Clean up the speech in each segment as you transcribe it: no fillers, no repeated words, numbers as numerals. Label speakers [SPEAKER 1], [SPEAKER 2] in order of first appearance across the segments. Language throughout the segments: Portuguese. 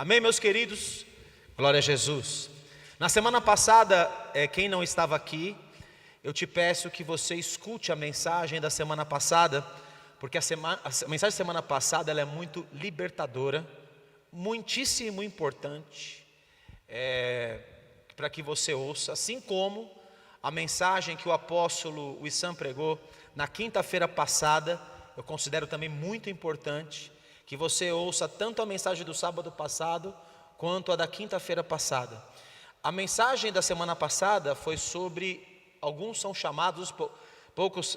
[SPEAKER 1] Amém, meus queridos? Glória a Jesus. Na semana passada, quem não estava aqui, eu te peço que você escute a mensagem da semana passada, porque a mensagem da semana passada ela é muito libertadora, muitíssimo importante, para que você ouça, assim como a mensagem que o apóstolo Wissam pregou na quinta-feira passada, eu considero também muito importante, que você ouça tanto a mensagem do sábado passado, quanto a da quinta-feira passada. A mensagem da semana passada foi sobre alguns são chamados,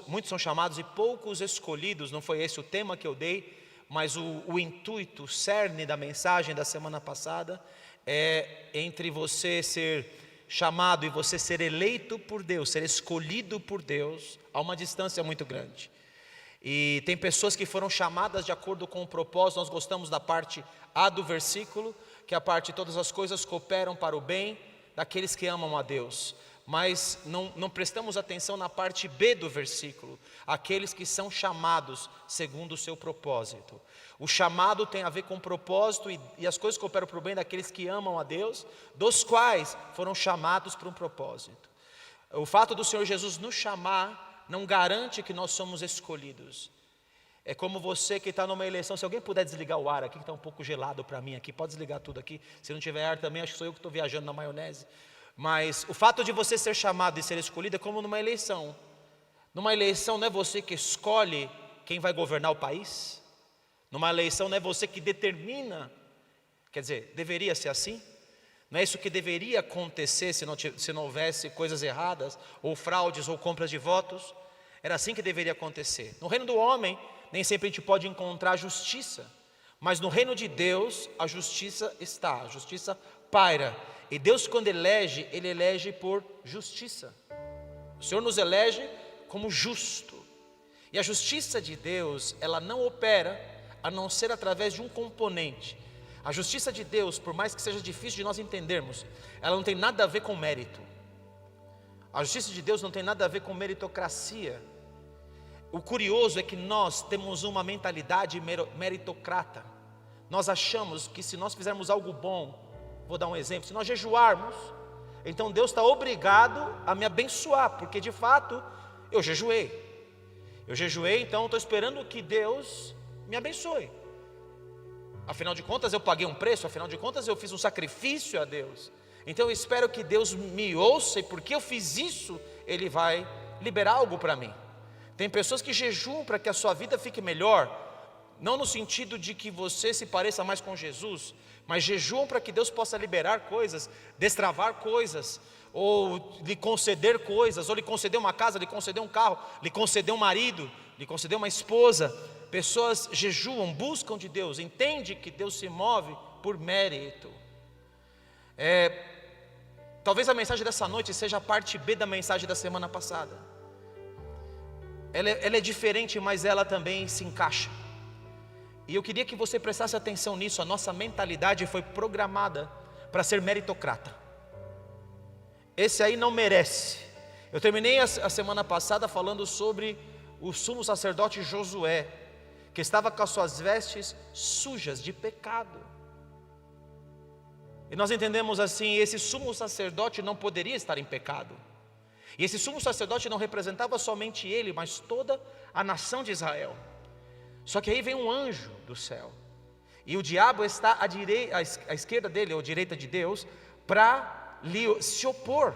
[SPEAKER 1] muitos são chamados e poucos escolhidos. Não foi esse o tema que eu dei, mas o intuito, o cerne da mensagem da semana passada é entre você ser chamado e você ser eleito por Deus, ser escolhido por Deus, há uma distância muito grande. E tem pessoas que foram chamadas de acordo com o propósito. Nós gostamos da parte A do versículo, que é a parte todas as coisas cooperam para o bem daqueles que amam a Deus. Mas não prestamos atenção na parte B do versículo, aqueles que são chamados segundo o seu propósito. O chamado tem a ver com propósito e as coisas cooperam para o bem daqueles que amam a Deus, dos quais foram chamados para um propósito. O fato do Senhor Jesus nos chamar não garante que nós somos escolhidos. É como você que está numa eleição. Se alguém puder desligar o ar aqui, que está um pouco gelado para mim aqui, pode desligar tudo aqui. Se não tiver ar também, acho que sou eu que estou viajando na maionese. Mas o fato de você ser chamado e ser escolhido é como numa eleição. Numa eleição não é você que escolhe quem vai governar o país. Numa eleição não é você que determina. Quer dizer, deveria ser assim? Não é isso que deveria acontecer se não houvesse coisas erradas, ou fraudes, ou compras de votos? Era assim que deveria acontecer. No reino do homem, nem sempre a gente pode encontrar justiça, mas no reino de Deus, a justiça está, a justiça paira. E Deus, quando elege, Ele elege por justiça. O Senhor nos elege como justo. E a justiça de Deus, ela não opera a não ser através de um componente. A justiça de Deus, por mais que seja difícil de nós entendermos, ela não tem nada a ver com mérito. A justiça de Deus não tem nada a ver com meritocracia. O curioso é que nós temos uma mentalidade meritocrata. Nós achamos que se nós fizermos algo bom, vou dar um exemplo, se nós jejuarmos, então Deus está obrigado a me abençoar, porque de fato eu jejuei. Eu jejuei, então estou esperando que Deus me abençoe. Afinal de contas eu paguei um preço, afinal de contas eu fiz um sacrifício a Deus. Então eu espero que Deus me ouça e porque eu fiz isso, Ele vai liberar algo para mim. Tem pessoas que jejuam para que a sua vida fique melhor, não no sentido de que você se pareça mais com Jesus, mas jejuam para que Deus possa liberar coisas, destravar coisas, ou lhe conceder coisas, ou lhe conceder uma casa, lhe conceder um carro, lhe conceder um marido, lhe conceder uma esposa. Pessoas jejuam, buscam de Deus, entendem que Deus se move por mérito. Talvez a mensagem dessa noite seja a parte B da mensagem da semana passada. Ela é diferente, mas ela também se encaixa. E eu queria que você prestasse atenção nisso. A nossa mentalidade foi programada para ser meritocrata. Esse aí não merece. Eu terminei a semana passada falando sobre o sumo sacerdote Josué, que estava com as suas vestes sujas de pecado. E nós entendemos assim, esse sumo sacerdote não poderia estar em pecado. E esse sumo sacerdote não representava somente ele, mas toda a nação de Israel. Só que aí vem um anjo do céu, e o diabo está à esquerda dele, ou à direita de Deus, para se opor.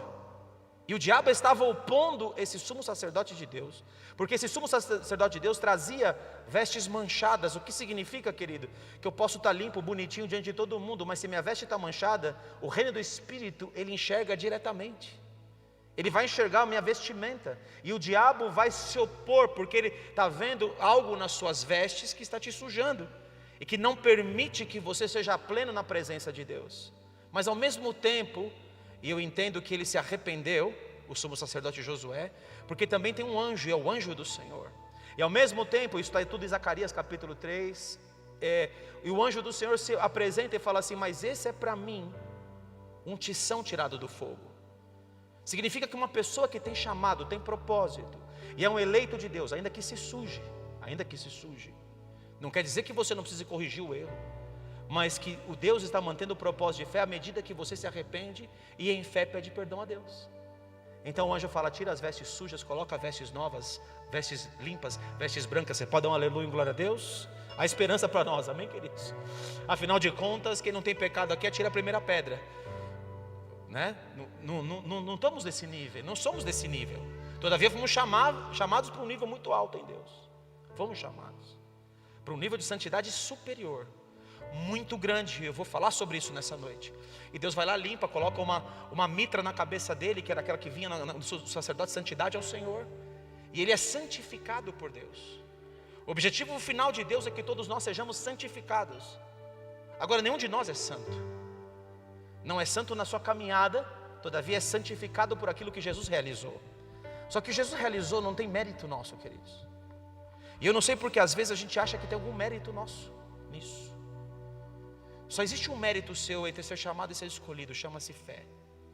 [SPEAKER 1] E o diabo estava opondo esse sumo sacerdote de Deus, porque esse sumo sacerdote de Deus trazia vestes manchadas. O que significa, querido? Que eu posso estar limpo, bonitinho diante de todo mundo, mas se minha veste está manchada, o reino do Espírito, ele enxerga diretamente. Ele vai enxergar a minha vestimenta, e o diabo vai se opor, porque ele está vendo algo nas suas vestes que está te sujando, e que não permite que você seja pleno na presença de Deus. Mas ao mesmo tempo, e eu entendo que ele se arrependeu, o sumo sacerdote Josué, porque também tem um anjo, e é o anjo do Senhor. E ao mesmo tempo, isso está tudo em Zacarias capítulo 3, e o anjo do Senhor se apresenta e fala assim: mas esse é para mim um tição tirado do fogo. Significa que uma pessoa que tem chamado, tem propósito, e é um eleito de Deus, ainda que se suje, não quer dizer que você não precise corrigir o erro, mas que o Deus está mantendo o propósito de fé à medida que você se arrepende e em fé pede perdão a Deus. Então o anjo fala: tira as vestes sujas, coloca vestes novas, vestes limpas, vestes brancas. Você pode dar um aleluia em glória a Deus? A esperança para nós, amém, queridos? Afinal de contas, quem não tem pecado aqui atira a primeira pedra, né? Não estamos nesse nível, não somos desse nível. Todavia fomos chamados para um nível muito alto em Deus. Fomos chamados para um nível de santidade superior, muito grande. Eu vou falar sobre isso nessa noite. E Deus vai lá, limpa, coloca uma mitra na cabeça dele, que era aquela que vinha no sacerdote. Santidade ao Senhor, e ele é santificado por Deus. O objetivo final de Deus é que todos nós sejamos santificados. Agora, nenhum de nós é santo. Não é santo na sua caminhada, todavia é santificado por aquilo que Jesus realizou. Só que Jesus realizou não tem mérito nosso, queridos. E eu não sei porque às vezes a gente acha que tem algum mérito nosso nisso. Só existe um mérito seu entre ser chamado e ser escolhido, chama-se fé.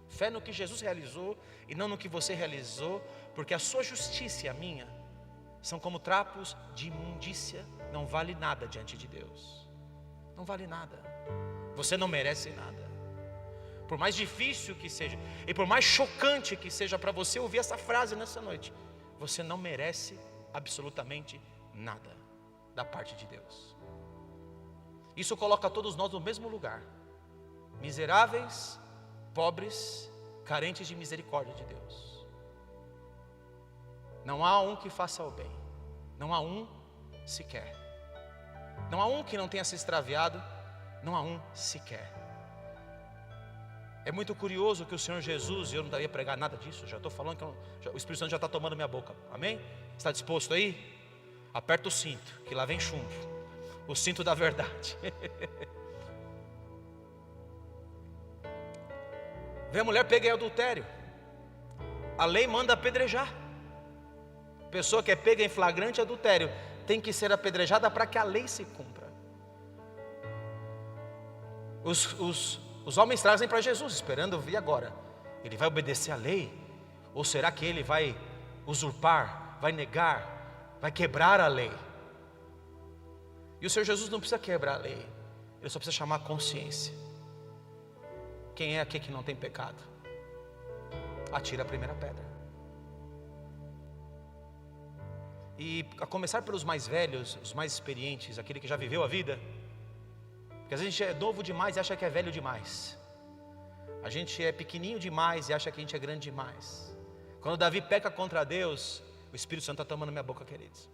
[SPEAKER 1] Fé no que Jesus realizou e não no que você realizou, porque a sua justiça e a minha são como trapos de imundícia, não vale nada diante de Deus. Não vale nada. Você não merece nada. Por mais difícil que seja, e por mais chocante que seja para você ouvir essa frase nessa noite, você não merece absolutamente nada da parte de Deus. Isso coloca todos nós no mesmo lugar, miseráveis, pobres, carentes de misericórdia de Deus. Não há um que faça o bem, não há um sequer. Não há um que não tenha se extraviado, não há um sequer. É muito curioso que o Senhor Jesus, e eu não daria pregar nada disso, já estou falando que o Espírito Santo já está tomando minha boca, amém? Está disposto aí? Aperta o cinto, que lá vem chumbo, o cinto da verdade. Vê a mulher pega em adultério, a lei manda apedrejar. Pessoa que é pega em flagrante adultério tem que ser apedrejada para que a lei se cumpra. Os homens trazem para Jesus, esperando ouvir agora: ele vai obedecer à lei? Ou será que ele vai usurpar, vai negar, vai quebrar a lei? E o Senhor Jesus não precisa quebrar a lei, ele só precisa chamar a consciência. Quem é aqui que não tem pecado? Atira a primeira pedra. E a começar pelos mais velhos, os mais experientes, aquele que já viveu a vida. Porque às vezes a gente é novo demais e acha que é velho demais. A gente é pequenininho demais e acha que a gente é grande demais. Quando Davi peca contra Deus, o Espírito Santo está tomando minha boca, queridos.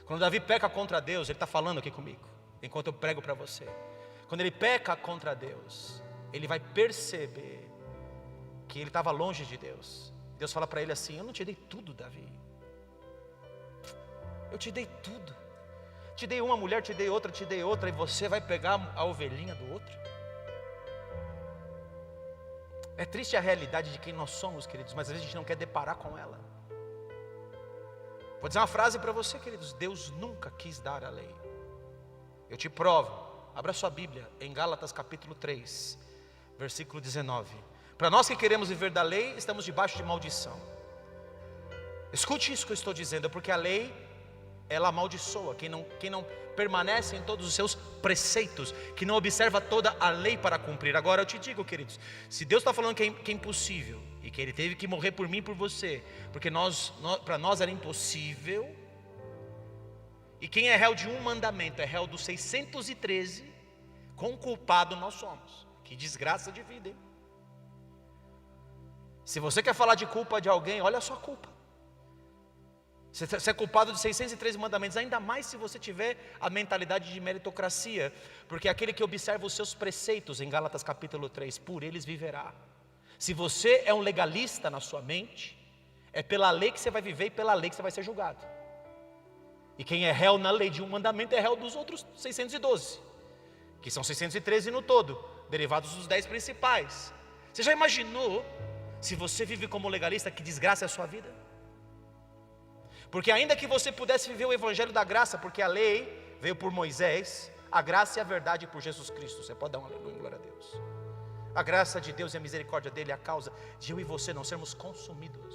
[SPEAKER 1] Quando Davi peca contra Deus, ele está falando aqui comigo, enquanto eu prego para você. Quando ele peca contra Deus, ele vai perceber que ele estava longe de Deus. Deus fala para ele assim: eu não te dei tudo, Davi. Eu te dei tudo. Te dei uma mulher, te dei outra, e você vai pegar a ovelhinha do outro? É triste a realidade de quem nós somos, queridos, mas às vezes a gente não quer deparar com ela. Vou dizer uma frase para você, queridos: Deus nunca quis dar a lei. Eu te provo. Abra sua Bíblia em Gálatas capítulo 3, versículo 19. Para nós que queremos viver da lei, estamos debaixo de maldição. Escute isso que eu estou dizendo, porque a lei, ela amaldiçoa quem não permanece em todos os seus preceitos, que não observa toda a lei para cumprir. Agora eu te digo, queridos, se Deus está falando que é impossível, e que Ele teve que morrer por mim e por você, porque para nós era impossível, e quem é réu de um mandamento é réu dos 613, com culpado nós somos. Que desgraça de vida, hein? Se você quer falar de culpa de alguém, olha a sua culpa. Você é culpado de 613 mandamentos, ainda mais se você tiver a mentalidade de meritocracia, porque aquele que observa os seus preceitos, em Gálatas capítulo 3, por eles viverá. Se você é um legalista na sua mente, é pela lei que você vai viver e pela lei que você vai ser julgado. E quem é réu na lei de um mandamento é réu dos outros 612, que são 613 no todo, derivados dos 10 principais. Você já imaginou, se você vive como legalista, que desgraça é a sua vida? Porque ainda que você pudesse viver o evangelho da graça, porque a lei veio por Moisés, a graça e a verdade por Jesus Cristo. Você pode dar um aleluia, glória a Deus. A graça de Deus e a misericórdia dele é a causa de eu e você não sermos consumidos.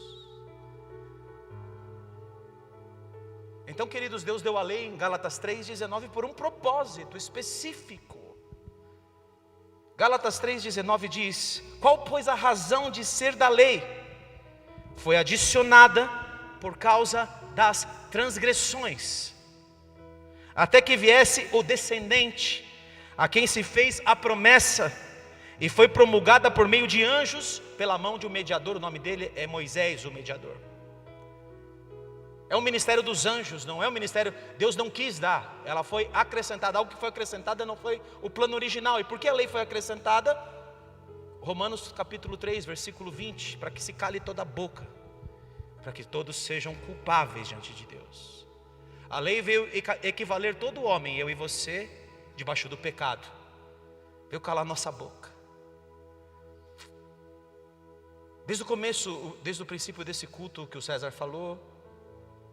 [SPEAKER 1] Então, queridos, Deus deu a lei em Gálatas 3,19 por um propósito específico. Gálatas 3,19 diz: qual pois a razão de ser da lei? Foi adicionada por causa das transgressões, até que viesse o descendente, a quem se fez a promessa, e foi promulgada por meio de anjos, pela mão de um mediador. O nome dele é Moisés, o mediador. É o ministério dos anjos, não é o ministério, Deus não quis dar, ela foi acrescentada, algo que foi acrescentada não foi o plano original. E por que a lei foi acrescentada? Romanos capítulo 3, versículo 20, para que se cale toda a boca, para que todos sejam culpáveis diante de Deus. A lei veio equivaler todo homem, eu e você, debaixo do pecado, veio calar nossa boca. Desde o começo, desde o princípio desse culto que o César falou,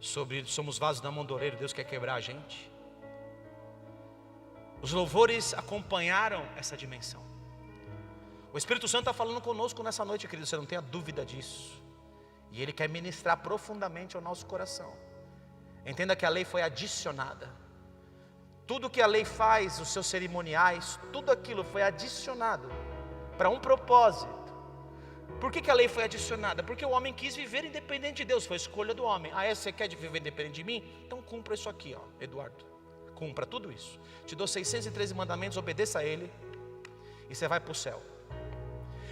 [SPEAKER 1] sobre somos vasos na mão do oleiro, Deus quer quebrar a gente. Os louvores acompanharam essa dimensão. O Espírito Santo está falando conosco nessa noite, querido, você não tenha dúvida disso. E Ele quer ministrar profundamente ao nosso coração. Entenda que a lei foi adicionada. Tudo que a lei faz, os seus cerimoniais, tudo aquilo foi adicionado para um propósito. Por que a lei foi adicionada? Porque o homem quis viver independente de Deus, foi a escolha do homem. Ah, você quer viver independente de mim? Então cumpra isso aqui, ó, Eduardo. Cumpra tudo isso. Te dou 613 mandamentos, obedeça a ele, e você vai para o céu.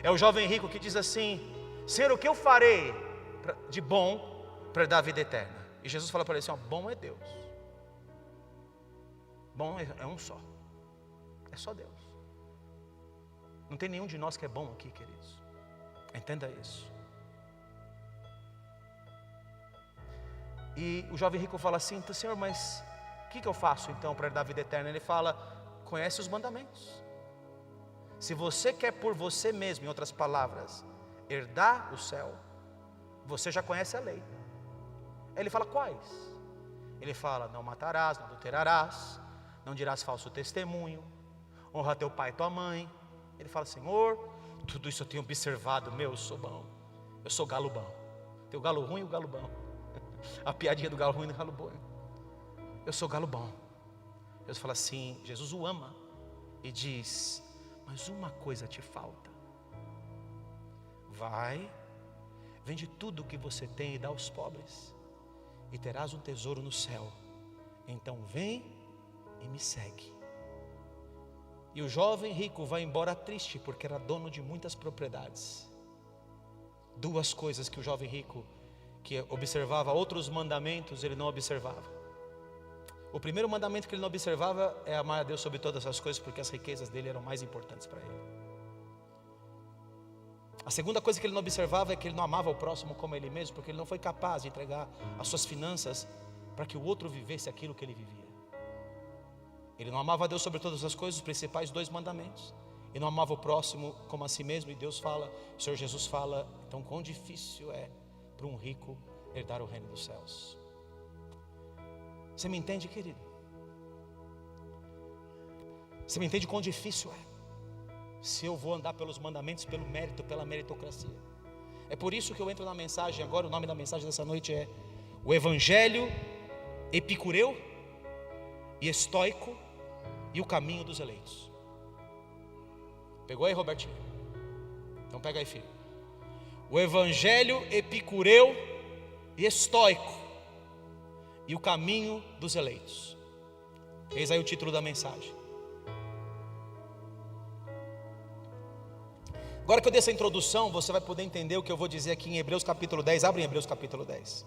[SPEAKER 1] É o jovem rico que diz assim: Senhor, o que eu farei de bom para dar a vida eterna? E Jesus fala para ele assim: ó, bom é Deus. Bom é um só. É só Deus. Não tem nenhum de nós que é bom aqui, queridos. Entenda isso. E o jovem rico fala assim: então, Senhor, mas o que eu faço então para dar a vida eterna? Ele fala: conhece os mandamentos. Se você quer por você mesmo, em outras palavras, herdar o céu, você já conhece a lei. Ele fala: quais? Ele fala: não matarás, não adulterarás, não dirás falso testemunho, honra teu pai e tua mãe. Ele fala: Senhor, tudo isso eu tenho observado, eu sou bom, eu sou galo bom. Tem o galo ruim e o galo bom. A piadinha do galo ruim e do galo bom. Eu sou galo bom. Deus fala assim, Jesus o ama e diz: mas uma coisa te falta. Vai, vende tudo o que você tem e dá aos pobres, e terás um tesouro no céu. Então vem e me segue. E o jovem rico vai embora triste, porque era dono de muitas propriedades. Duas coisas que o jovem rico, que observava outros mandamentos, ele não observava. O primeiro mandamento que ele não observava é amar a Deus sobre todas as coisas, porque as riquezas dele eram mais importantes para ele. A segunda coisa que ele não observava é que ele não amava o próximo como ele mesmo, porque ele não foi capaz de entregar as suas finanças para que o outro vivesse aquilo que ele vivia. Ele não amava a Deus sobre todas as coisas, os principais dois mandamentos, e não amava o próximo como a si mesmo. E Deus fala, o Senhor Jesus fala: então quão difícil é para um rico herdar o reino dos céus. Você me entende, querido? Você me entende quão difícil é? Se eu vou andar pelos mandamentos, pelo mérito, pela meritocracia. É por isso que eu entro na mensagem agora. O nome da mensagem dessa noite é o Evangelho Epicureu e Estoico e o caminho dos eleitos. Pegou aí, Robertinho? Então pega aí, filho. O Evangelho Epicureu e Estoico e o caminho dos eleitos. Eis aí o título da mensagem. Agora que eu dei essa introdução, você vai poder entender o que eu vou dizer aqui em Hebreus capítulo 10. Abre em Hebreus capítulo 10.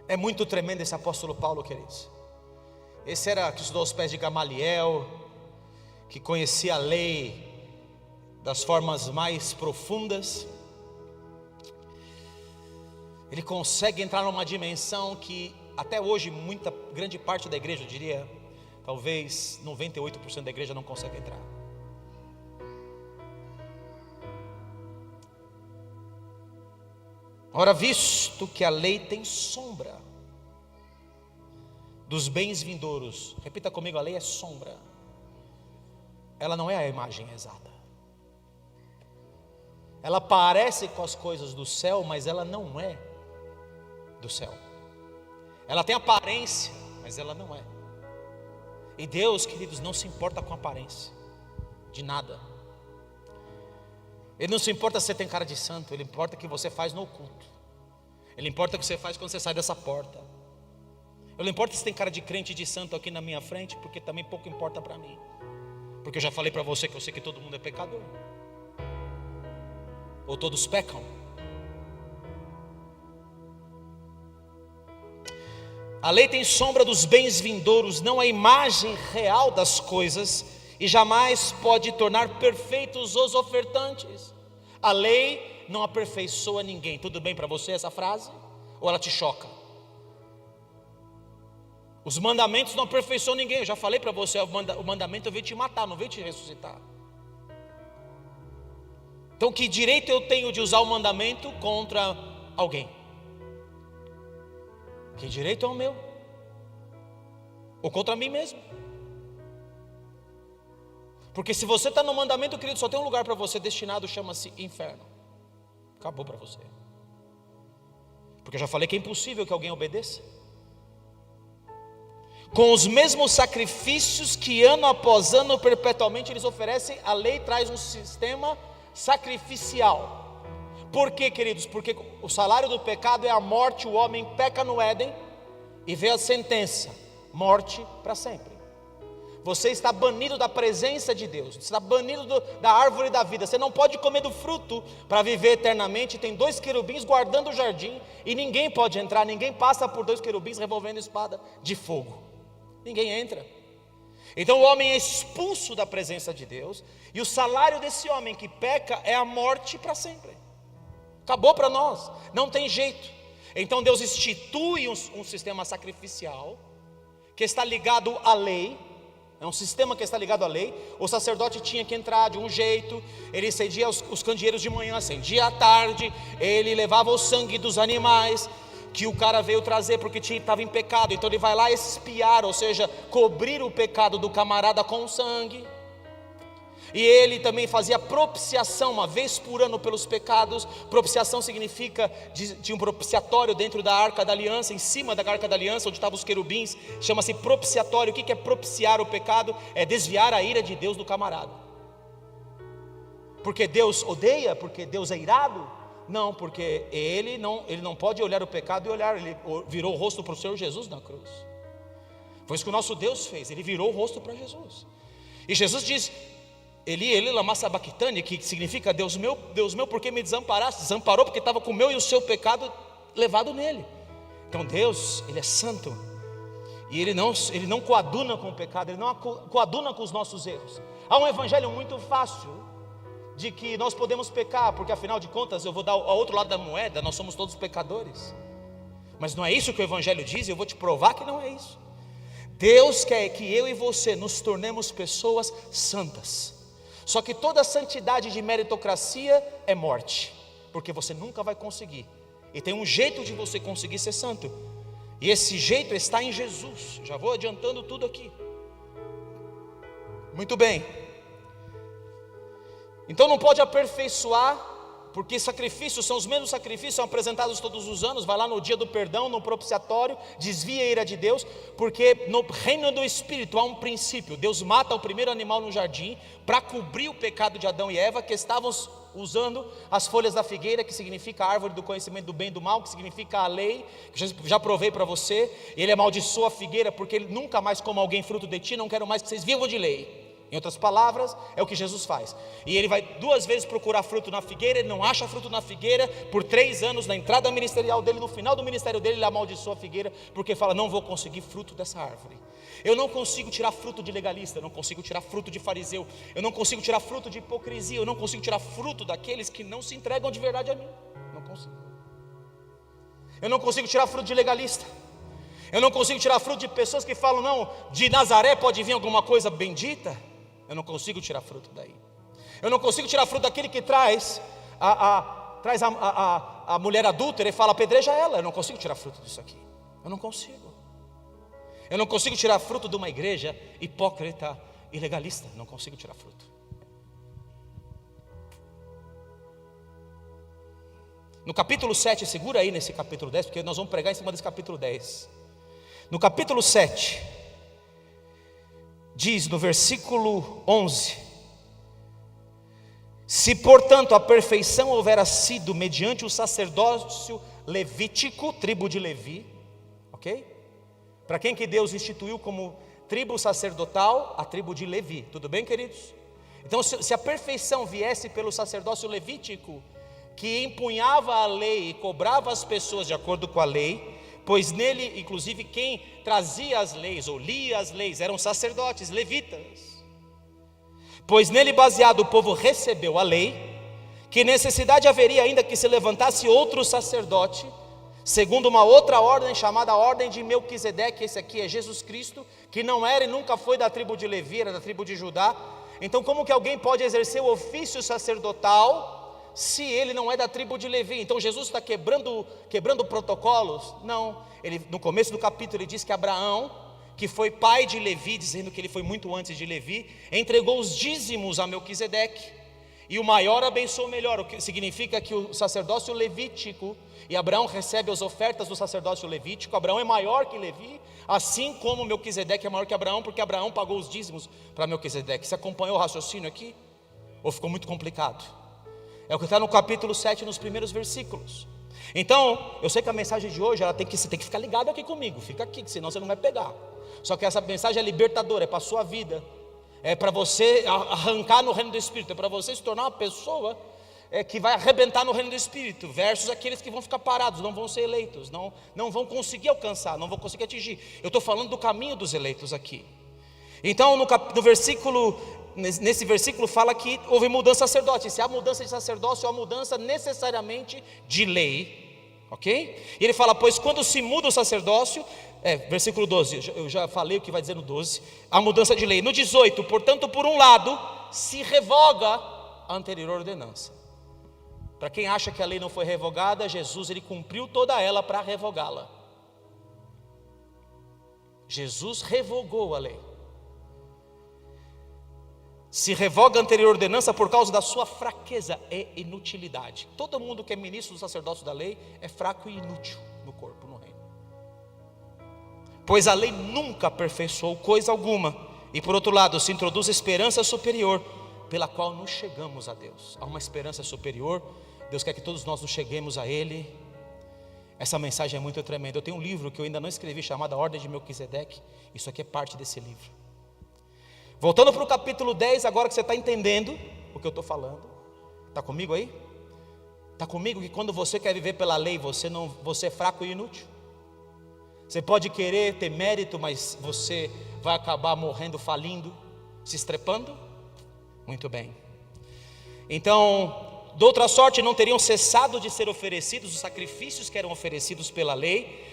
[SPEAKER 1] É muito tremendo esse apóstolo Paulo, queridos. Esse era que estudou aos pés de Gamaliel, que conhecia a lei das formas mais profundas. Ele consegue entrar numa dimensão que até hoje grande parte da igreja, eu diria, talvez 98% da igreja não consegue entrar. Ora, visto que a lei tem sombra dos bens vindouros, repita comigo: a lei é sombra, ela não é a imagem exata. Ela parece com as coisas do céu, mas ela não é do céu. Ela tem aparência, mas ela não é. E Deus, queridos, não se importa com aparência. de nada. Ele não se importa se você tem cara de santo, ele importa o que você faz no oculto. Ele importa o que você faz quando você sai dessa porta. Ele não importa se tem cara de crente e de santo aqui na minha frente, porque também pouco importa para mim. Porque eu já falei para você que eu sei que todo mundo é pecador. Ou todos pecam. A lei tem sombra dos bens vindouros, não a imagem real das coisas, e jamais pode tornar perfeitos os ofertantes. A lei não aperfeiçoa ninguém. Tudo bem para você essa frase? Ou ela te choca? Os mandamentos não aperfeiçoam ninguém. Eu já falei para você, o mandamento veio te matar, não veio te ressuscitar. Então que direito eu tenho de usar o mandamento contra alguém? Que direito é o meu? Ou contra mim mesmo? Porque se você está no mandamento, querido, só tem um lugar para você destinado, chama-se inferno. Acabou para você. Porque eu já falei que é impossível que alguém obedeça. Com os mesmos sacrifícios que ano após ano perpetualmente eles oferecem, a lei traz um sistema sacrificial. Por quê, queridos? Porque o salário do pecado é a morte. O homem peca no Éden e vê a sentença, morte para sempre. Você está banido da presença de Deus, você está banido da árvore da vida. Você não pode comer do fruto para viver eternamente. Tem 2 querubins guardando o jardim e ninguém pode entrar. Ninguém passa por 2 querubins revolvendo espada de fogo. Ninguém entra. Então o homem é expulso da presença de Deus, e o salário desse homem que peca é a morte para sempre. Acabou para nós, não tem jeito. Então Deus institui um sistema sacrificial que está ligado à lei. É um sistema que está ligado à lei. O sacerdote tinha que entrar de um jeito, ele acendia os candeeiros de manhã, acendia à tarde, ele levava o sangue dos animais que o cara veio trazer porque estava em pecado. Então ele vai lá expiar, ou seja, cobrir o pecado do camarada com sangue. E ele também fazia propiciação uma vez por ano pelos pecados. Propiciação significa, tinha um propiciatório dentro da arca da aliança, em cima da arca da aliança, onde estavam os querubins, chama-se propiciatório. O que é propiciar o pecado? É desviar a ira de Deus do camarada. Porque Deus odeia? Porque Deus é irado? Não, porque ele não pode olhar o pecado e olhar. Ele virou o rosto para o Senhor Jesus na cruz. Foi isso que o nosso Deus fez, ele virou o rosto para Jesus. E Jesus diz: Eli lama sabachthani, que significa Deus meu, por que me desamparaste? Desamparou porque estava com o meu e o seu pecado levado nele. Então Deus, ele é santo, e ele não coaduna com o pecado, ele não coaduna com os nossos erros. Há um evangelho muito fácil de que nós podemos pecar, porque afinal de contas, eu vou dar ao outro lado da moeda, nós somos todos pecadores. Mas não é isso que o evangelho diz, e eu vou te provar que não é isso. Deus quer que eu e você nos tornemos pessoas santas. Só que toda santidade de meritocracia é morte, porque você nunca vai conseguir. E tem um jeito de você conseguir ser santo, e esse jeito está em Jesus. Já vou adiantando tudo aqui. Muito bem. Então não pode aperfeiçoar, porque sacrifícios são os mesmos sacrifícios, são apresentados todos os anos. Vai lá no dia do perdão, no propiciatório, desvia a ira de Deus, porque no reino do Espírito há um princípio. Deus mata o primeiro animal no jardim para cobrir o pecado de Adão e Eva, que estavam usando as folhas da figueira, que significa a árvore do conhecimento do bem e do mal, que significa a lei, que já provei para você. Ele amaldiçoa a figueira, porque ele nunca mais coma alguém fruto de ti, não quero mais que vocês vivam de lei. Em outras palavras, é o que Jesus faz. E ele vai 2 vezes procurar fruto na figueira, ele não acha fruto na figueira. Por 3 anos, na entrada ministerial dele, no final do ministério dele, ele amaldiçoa a figueira, porque fala: não vou conseguir fruto dessa árvore. Eu não consigo tirar fruto de legalista, eu não consigo tirar fruto de fariseu, eu não consigo tirar fruto de hipocrisia, eu não consigo tirar fruto daqueles que não se entregam de verdade a mim. Não consigo. Eu não consigo tirar fruto de legalista. Eu não consigo tirar fruto de pessoas que falam: não, de Nazaré pode vir alguma coisa bendita. Eu não consigo tirar fruto daí. Eu não consigo tirar fruto daquele que traz a mulher adúltera e fala: apedreja ela. Eu não consigo tirar fruto disso aqui. Eu não consigo. Eu não consigo tirar fruto de uma igreja hipócrita e legalista. Não consigo tirar fruto. No capítulo 7, segura aí nesse capítulo 10, porque nós vamos pregar em cima desse capítulo 10. No capítulo 7, diz no versículo 11: Se, portanto, a perfeição houvera sido mediante o sacerdócio levítico, tribo de Levi, ok? Para quem que Deus instituiu como tribo sacerdotal? A tribo de Levi, tudo bem, queridos? Então, se a perfeição viesse pelo sacerdócio levítico, que empunhava a lei e cobrava as pessoas de acordo com a lei, pois nele, inclusive, quem trazia as leis ou lia as leis eram sacerdotes, levitas. Pois nele baseado o povo recebeu a lei, que necessidade haveria ainda que se levantasse outro sacerdote, segundo uma outra ordem chamada a ordem de Melquisedeque. Esse aqui é Jesus Cristo, que não era e nunca foi da tribo de Levi, era da tribo de Judá. Então como que alguém pode exercer o ofício sacerdotal se ele não é da tribo de Levi? Então Jesus está quebrando protocolos? Não, ele, no começo do capítulo ele diz que Abraão, que foi pai de Levi, dizendo que ele foi muito antes de Levi, entregou os dízimos a Melquisedeque, e o maior abençoou o melhor, o que significa que o sacerdócio levítico, e Abraão recebe as ofertas do sacerdócio levítico. Abraão é maior que Levi, assim como Melquisedeque é maior que Abraão, porque Abraão pagou os dízimos para Melquisedeque. Você acompanhou o raciocínio aqui? Ou ficou muito complicado? É o que está no capítulo 7, nos primeiros versículos. Então, eu sei que a mensagem de hoje, você tem que ficar ligado aqui comigo, fica aqui, senão você não vai pegar. Só que essa mensagem é libertadora, é para a sua vida, é para você arrancar no reino do Espírito, é para você se tornar uma pessoa que vai arrebentar no reino do Espírito, versus aqueles que vão ficar parados, não vão ser eleitos, não vão conseguir alcançar, não vão conseguir atingir. Eu estou falando do caminho dos eleitos aqui. Então nesse versículo fala que houve mudança de sacerdote. Se há mudança de sacerdócio, há mudança necessariamente de lei, ok? E ele fala, pois quando se muda o sacerdócio, versículo 12, eu já falei o que vai dizer no 12, a mudança de lei. No 18, portanto, por um lado, se revoga a anterior ordenança. Para quem acha que a lei não foi revogada, Jesus ele cumpriu toda ela para revogá-la. Jesus revogou a lei. Se revoga a anterior ordenança por causa da sua fraqueza e inutilidade. Todo mundo que é ministro do sacerdócio da lei é fraco e inútil no corpo, no reino. Pois a lei nunca aperfeiçoou coisa alguma. E por outro lado, se introduz a esperança superior, pela qual nos chegamos a Deus. Há uma esperança superior. Deus quer que todos nós nos cheguemos a Ele. Essa mensagem é muito tremenda. Eu tenho um livro que eu ainda não escrevi, chamado A Ordem de Melquisedeque. Isso aqui é parte desse livro. Voltando para o capítulo 10, agora que você está entendendo o que eu estou falando. Está comigo aí? Está comigo que quando você quer viver pela lei, você é fraco e inútil? Você pode querer ter mérito, mas você vai acabar morrendo, falindo, se estrepando? Muito bem. Então, de outra sorte, não teriam cessado de ser oferecidos os sacrifícios que eram oferecidos pela lei,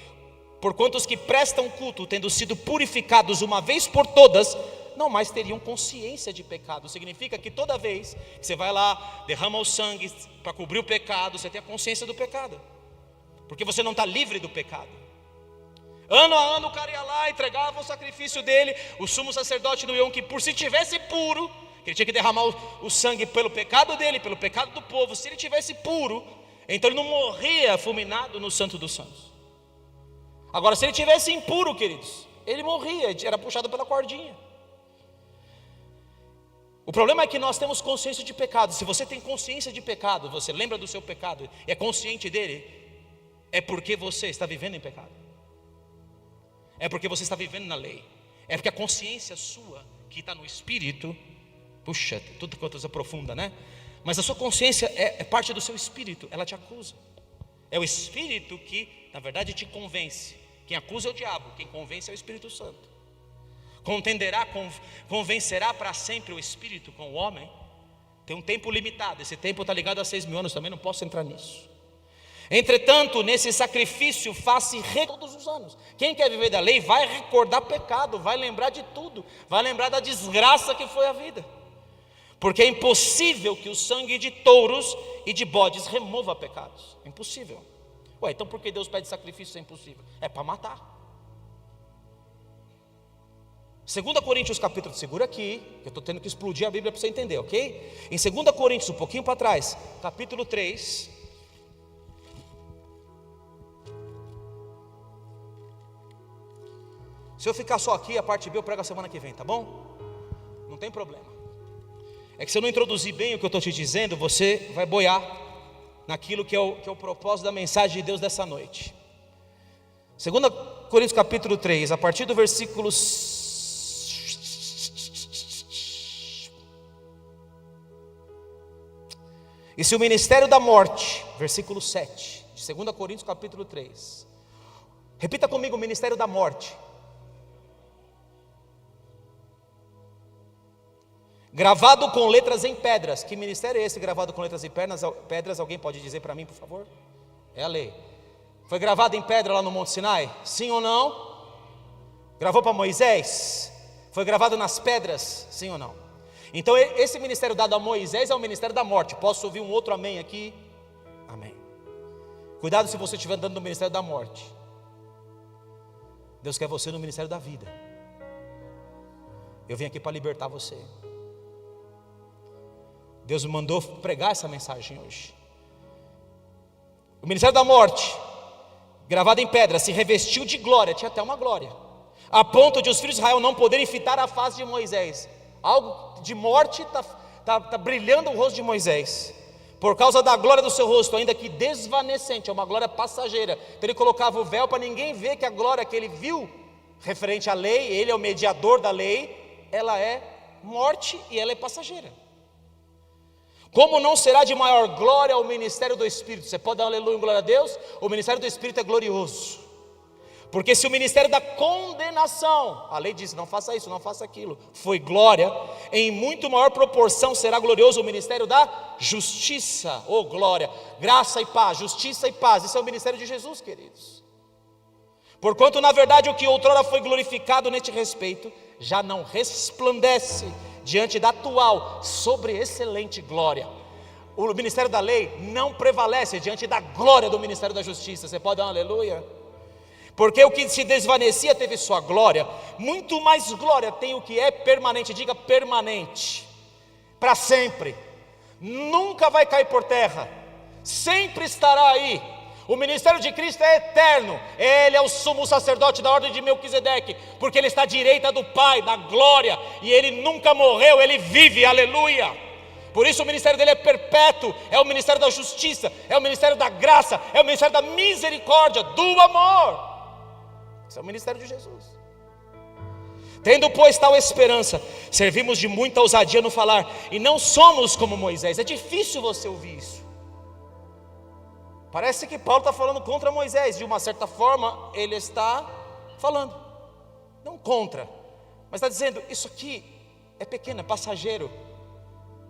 [SPEAKER 1] porquanto os que prestam culto, tendo sido purificados uma vez por todas, não mais teriam consciência de pecado. Significa que toda vez que você vai lá, derrama o sangue para cobrir o pecado, você tem a consciência do pecado, porque você não está livre do pecado. Ano a ano o cara ia lá, entregava o sacrifício dele, o sumo sacerdote no Yom Kippur, se tivesse puro, ele tinha que derramar o sangue pelo pecado dele, pelo pecado do povo. Se ele tivesse puro, então ele não morria fulminado no Santo dos Santos. Agora, se ele tivesse impuro, queridos, ele morria, era puxado pela cordinha. O problema é que nós temos consciência de pecado. Se você tem consciência de pecado, você lembra do seu pecado e é consciente dele, é porque você está vivendo em pecado, é porque você está vivendo na lei, é porque a consciência sua, que está no Espírito, puxa, tudo quanto se aprofunda, né? Mas a sua consciência é parte do seu espírito, ela te acusa. É o Espírito que, na verdade, te convence. Quem acusa é o diabo, quem convence é o Espírito Santo. Convencerá para sempre o Espírito com o homem. Tem um tempo limitado, esse tempo está ligado a 6.000 anos, também não posso entrar nisso. Entretanto, nesse sacrifício faz-se todos os anos. Quem quer viver da lei vai recordar pecado, vai lembrar de tudo, vai lembrar da desgraça que foi a vida. Porque é impossível que o sangue de touros e de bodes remova pecados. É impossível. Ué, então por que Deus pede sacrifício se é impossível? É para matar. 2 Coríntios capítulo, segura aqui, que eu estou tendo que explodir a Bíblia para você entender, ok? Em 2 Coríntios, um pouquinho para trás, capítulo 3. Se eu ficar só aqui, a parte B eu prego a semana que vem, tá bom? Não tem problema. É que se eu não introduzir bem o que eu estou te dizendo, você vai boiar naquilo que é o propósito da mensagem de Deus dessa noite. 2 Coríntios capítulo 3, a partir do versículo... E se o ministério da morte, versículo 7, de 2 Coríntios capítulo 3. Repita comigo, o ministério da morte. Gravado com letras em pedras. Que ministério é esse gravado com letras em pedras? Alguém pode dizer para mim, por favor? É a lei. Foi gravado em pedra lá no Monte Sinai? Sim ou não? Gravou para Moisés? Foi gravado nas pedras? Sim ou não? Então esse ministério dado a Moisés é o ministério da morte. Posso ouvir um outro amém aqui? Amém. Cuidado se você estiver andando no ministério da morte. Deus quer você no ministério da vida. Eu vim aqui para libertar você. Deus me mandou pregar essa mensagem hoje. O ministério da morte, gravado em pedra, se revestiu de glória. Tinha até uma glória, a ponto de os filhos de Israel não poderem fitar a face de Moisés. Algo de morte está brilhando o rosto de Moisés, por causa da glória do seu rosto, ainda que desvanecente. É uma glória passageira. Então ele colocava o véu para ninguém ver que a glória que ele viu referente à lei, ele é o mediador da lei, ela é morte e ela é passageira. Como não será de maior glória o ministério do Espírito? Você pode dar um aleluia, glória a Deus? O ministério do Espírito é glorioso. Porque se o ministério da condenação, a lei diz, não faça isso, não faça aquilo, foi glória, em muito maior proporção será glorioso o ministério da justiça. Oh glória, graça e paz, justiça e paz. Esse é o ministério de Jesus, queridos. Porquanto na verdade o que outrora foi glorificado neste respeito, já não resplandece diante da atual sobre excelente glória. O ministério da lei não prevalece diante da glória do ministério da justiça. Você pode dar um aleluia? Porque o que se desvanecia teve sua glória, muito mais glória tem o que é permanente. Diga permanente, para sempre, nunca vai cair por terra, sempre estará aí. O ministério de Cristo é eterno. Ele é o sumo sacerdote da ordem de Melquisedeque, porque ele está à direita do Pai, na glória, e ele nunca morreu, ele vive, aleluia. Por isso o ministério dele é perpétuo, é o ministério da justiça, é o ministério da graça, é o ministério da misericórdia, do amor. Esse é o ministério de Jesus. Tendo pois tal esperança, servimos de muita ousadia no falar, e não somos como Moisés. É difícil você ouvir isso. Parece que Paulo está falando contra Moisés. De uma certa forma ele está falando, não contra, mas está dizendo, isso aqui é pequeno, é passageiro,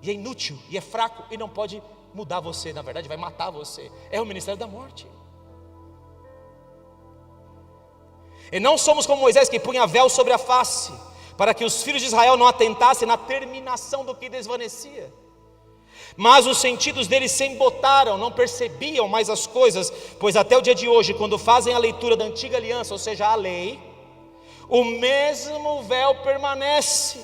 [SPEAKER 1] e é inútil, e é fraco, e não pode mudar você. Na verdade vai matar você. É o ministério da morte. E não somos como Moisés, que punha véu sobre a face, para que os filhos de Israel não atentassem na terminação do que desvanecia. Mas os sentidos deles se embotaram, não percebiam mais as coisas, pois até o dia de hoje, quando fazem a leitura da antiga aliança, ou seja, a lei, o mesmo véu permanece,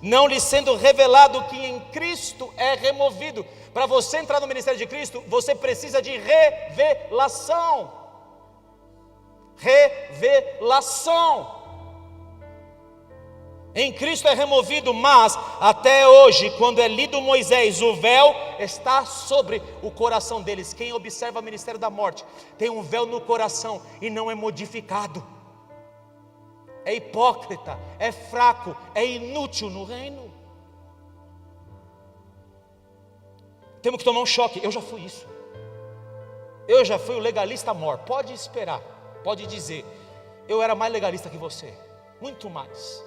[SPEAKER 1] não lhe sendo revelado que em Cristo é removido. Para você entrar no ministério de Cristo, você precisa de revelação. Revelação. Em Cristo é removido, mas até hoje, quando é lido Moisés, o véu está sobre o coração deles. Quem observa o ministério da morte tem um véu no coração e não é modificado. É hipócrita, é fraco, é inútil no reino. Temos que tomar um choque. Eu já fui isso. Eu já fui o legalista mor. Pode esperar, pode dizer, eu era mais legalista que você, muito mais.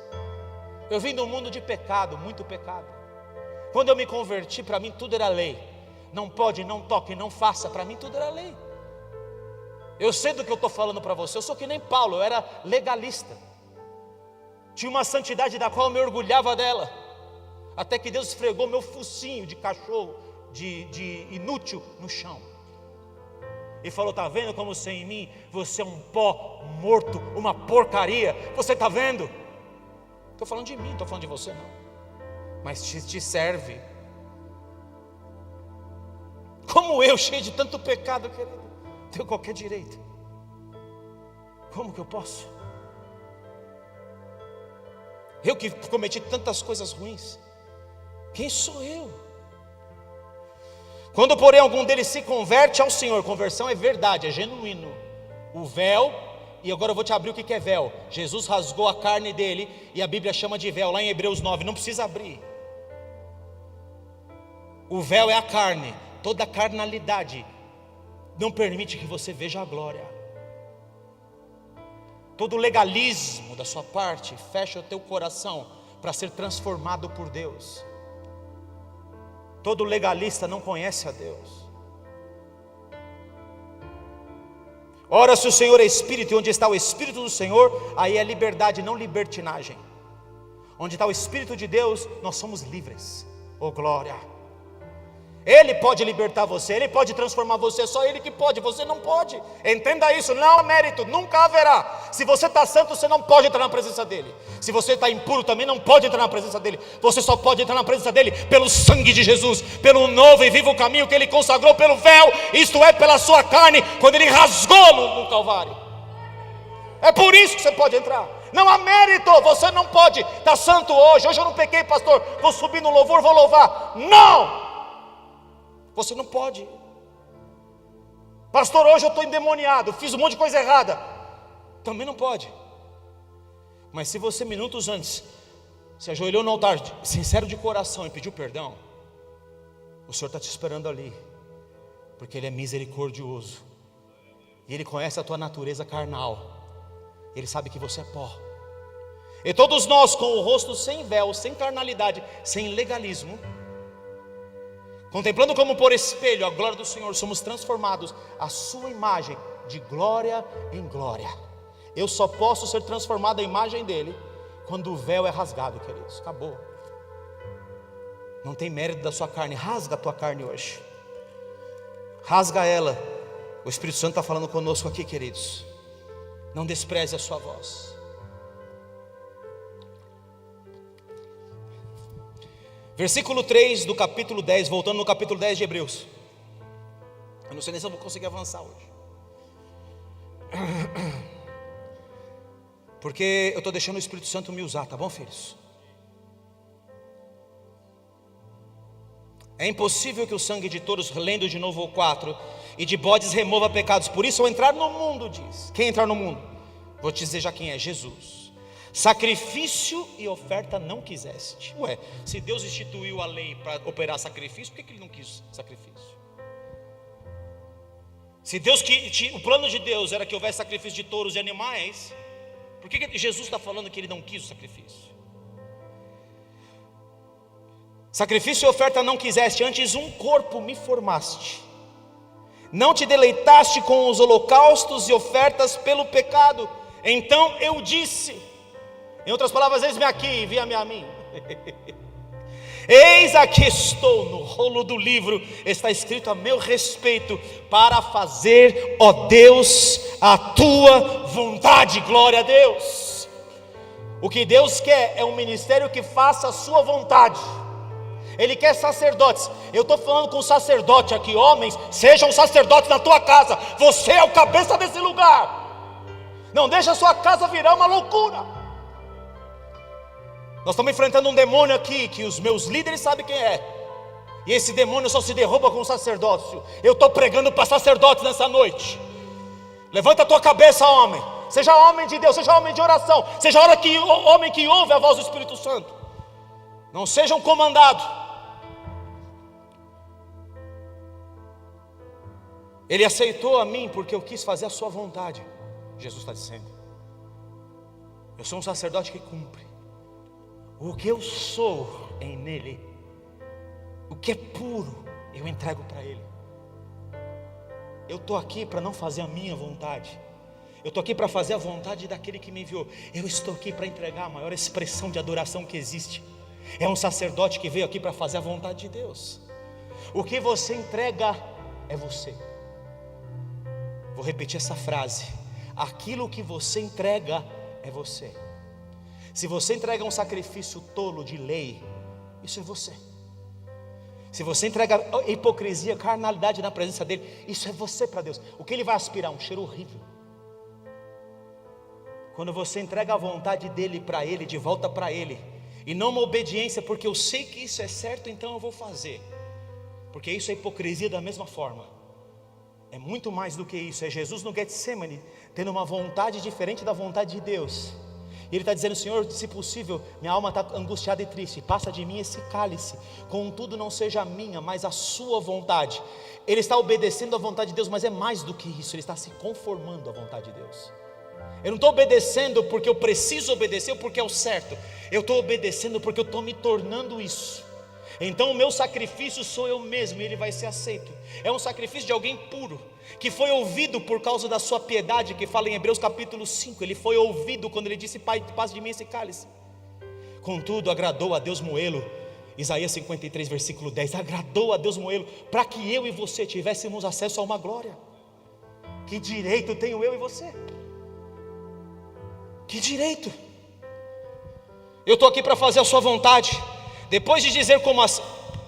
[SPEAKER 1] Eu vim de um mundo de pecado, muito pecado. Quando eu me converti, para mim tudo era lei. Não pode, não toque, não faça. Para mim tudo era lei. Eu sei do que eu estou falando para você. Eu sou que nem Paulo, eu era legalista. Tinha uma santidade da qual eu me orgulhava dela. Até que Deus esfregou meu focinho de cachorro, de inútil no chão. E falou, está vendo como sem mim você é um pó morto, uma porcaria. Você está vendo? Estou falando de mim, não estou falando de você não. Mas te serve. Como eu, cheio de tanto pecado, querido, tenho qualquer direito. Como que eu posso? Eu que cometi tantas coisas ruins. Quem sou eu? Quando, porém, algum deles se converte ao Senhor, conversão é verdade, é genuíno. O véu, e agora eu vou te abrir o que é véu. Jesus rasgou a carne dele, e a Bíblia chama de véu, lá em Hebreus 9, não precisa abrir. O véu é a carne, toda a carnalidade não permite que você veja a glória. Todo legalismo da sua parte fecha o teu coração para ser transformado por Deus. Todo legalista não conhece a Deus. Ora, se o Senhor é Espírito, e onde está o Espírito do Senhor, aí é liberdade, não libertinagem. Onde está o Espírito de Deus, nós somos livres. Oh glória! Ele pode libertar você, Ele pode transformar você, só Ele que pode, você não pode. Entenda isso, não há mérito, nunca haverá. Se você está santo, você não pode entrar na presença dEle. Se você está impuro, também não pode entrar na presença dEle. Você só pode entrar na presença dEle pelo sangue de Jesus, pelo novo e vivo caminho que Ele consagrou pelo véu, isto é, pela sua carne, quando Ele rasgou no Calvário. É por isso que você pode entrar. Não há mérito, você não pode estar santo hoje eu não pequei, pastor, vou subir no louvor, vou louvar. Não! Você não pode. Pastor, hoje eu estou endemoniado, fiz um monte de coisa errada. Também não pode. Mas se você minutos antes se ajoelhou no altar, sincero de coração, e pediu perdão, o Senhor está te esperando ali, porque Ele é misericordioso, e Ele conhece a tua natureza carnal, Ele sabe que você é pó. E todos nós, com o rosto sem véu, sem carnalidade, sem legalismo, contemplando como por espelho a glória do Senhor, somos transformados à sua imagem, de glória em glória. Eu só posso ser transformado à imagem dEle quando o véu é rasgado, queridos. Acabou. Não tem mérito da sua carne. Rasga a tua carne hoje. Rasga ela. O Espírito Santo está falando conosco aqui, queridos. Não despreze a sua voz. Versículo 3 do capítulo 10, voltando no capítulo 10 de Hebreus. Eu não sei nem se eu vou conseguir avançar hoje, porque eu estou deixando o Espírito Santo me usar, tá bom, filhos? É impossível que o sangue de touros, lendo de novo o 4, e de bodes remova pecados. Por isso, ao entrar no mundo, diz, quem entrar no mundo? Vou te dizer já quem é: Jesus. Sacrifício e oferta não quiseste. Ué, se Deus instituiu a lei para operar sacrifício, por que Ele não quis sacrifício? Se Deus, o plano de Deus era que houvesse sacrifício de touros e animais, por que Jesus está falando que Ele não quis o sacrifício? Sacrifício e oferta não quiseste, antes um corpo me formaste. Não te deleitaste com os holocaustos e ofertas pelo pecado. Então eu disse, em outras palavras, eis-me aqui, envia-me a mim. Eis aqui estou, no rolo do livro está escrito a meu respeito, para fazer, ó Deus, a tua vontade. Glória a Deus. O que Deus quer é um ministério que faça a sua vontade. Ele quer sacerdotes. Eu estou falando com sacerdote aqui, homens, sejam sacerdotes na tua casa. Você é o cabeça desse lugar. Não deixa a sua casa virar uma loucura. Nós estamos enfrentando um demônio aqui, que os meus líderes sabem quem é. E esse demônio só se derruba com o sacerdócio. Eu estou pregando para sacerdotes nessa noite. Levanta a tua cabeça, homem. Seja homem de Deus, seja homem de oração, seja homem que ouve a voz do Espírito Santo. Não seja um comandado. Ele aceitou a mim porque eu quis fazer a sua vontade. Jesus está dizendo: eu sou um sacerdote que cumpre. O que eu sou nele, o que é puro, eu entrego para Ele. Eu estou aqui para não fazer a minha vontade, eu estou aqui para fazer a vontade daquele que me enviou. Eu estou aqui para entregar a maior expressão de adoração que existe. É um sacerdote que veio aqui para fazer a vontade de Deus. O que você entrega é você. Vou repetir essa frase: aquilo que você entrega é você. Se você entrega um sacrifício tolo de lei, isso é você. Se você entrega hipocrisia, carnalidade na presença dele, isso é você para Deus. O que ele vai aspirar? Um cheiro horrível. Quando você entrega a vontade dele para ele, de volta para ele, e não uma obediência porque eu sei que isso é certo, então eu vou fazer, porque isso é hipocrisia da mesma forma. É muito mais do que isso. É Jesus no Getsemane tendo uma vontade diferente da vontade de Deus, e Ele está dizendo: Senhor, se possível, minha alma está angustiada e triste, passa de mim esse cálice, contudo não seja a minha, mas a sua vontade. Ele está obedecendo à vontade de Deus, mas é mais do que isso, ele está se conformando à vontade de Deus. Eu não estou obedecendo porque eu preciso obedecer ou porque é o certo, eu estou obedecendo porque eu estou me tornando isso. Então o meu sacrifício sou eu mesmo, e ele vai ser aceito. É um sacrifício de alguém puro, que foi ouvido por causa da sua piedade, que fala em Hebreus capítulo 5, ele foi ouvido quando ele disse: Pai, passa de mim esse cálice. Contudo agradou a Deus moê-lo. Isaías 53 versículo 10, agradou a Deus moê-lo, para que eu e você tivéssemos acesso a uma glória. Que direito tenho eu e você? Que direito? Eu estou aqui para fazer a sua vontade. Depois de dizer como as...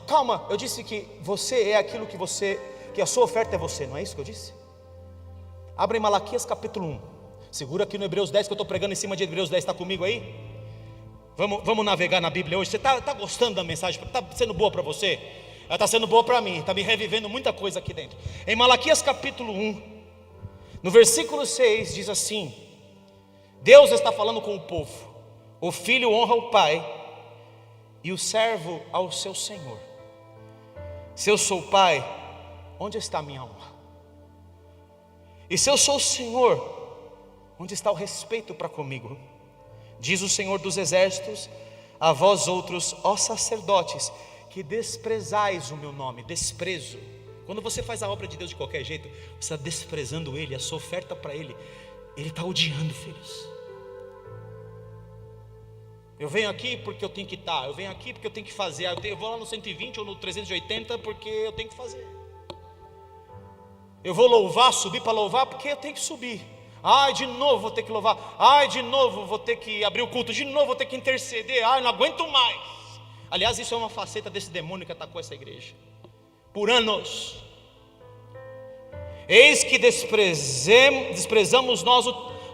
[SPEAKER 1] Calma, eu disse que você é aquilo que você... que a sua oferta é você, não é isso que eu disse? Abra em Malaquias capítulo 1. Segura aqui no Hebreus 10, que eu estou pregando em cima de Hebreus 10, está comigo aí? Vamos navegar na Bíblia hoje. Você está gostando da mensagem? Está sendo boa para você? Ela está sendo boa para mim, está me revivendo muita coisa aqui dentro. Em Malaquias capítulo 1, no versículo 6, diz assim: Deus está falando com o povo. O filho honra o pai, e o servo ao seu senhor. Se eu sou pai, onde está a minha honra? E se eu sou o Senhor, onde está o respeito para comigo? Diz o Senhor dos exércitos a vós outros, ó sacerdotes, que desprezais o meu nome. Desprezo. Quando você faz a obra de Deus de qualquer jeito, você está desprezando Ele, a sua oferta para Ele. Ele está odiando, filhos. Eu venho aqui porque eu tenho que estar, eu venho aqui porque eu tenho que fazer, eu vou lá no 120 ou no 380 porque eu tenho que fazer. Eu vou louvar, subir para louvar porque eu tenho que subir. Ai, de novo vou ter que louvar. Ai, de novo vou ter que abrir o culto. De novo vou ter que interceder. Ai, não aguento mais. Aliás, isso é uma faceta desse demônio que atacou essa igreja por anos. Eis que desprezamos nós,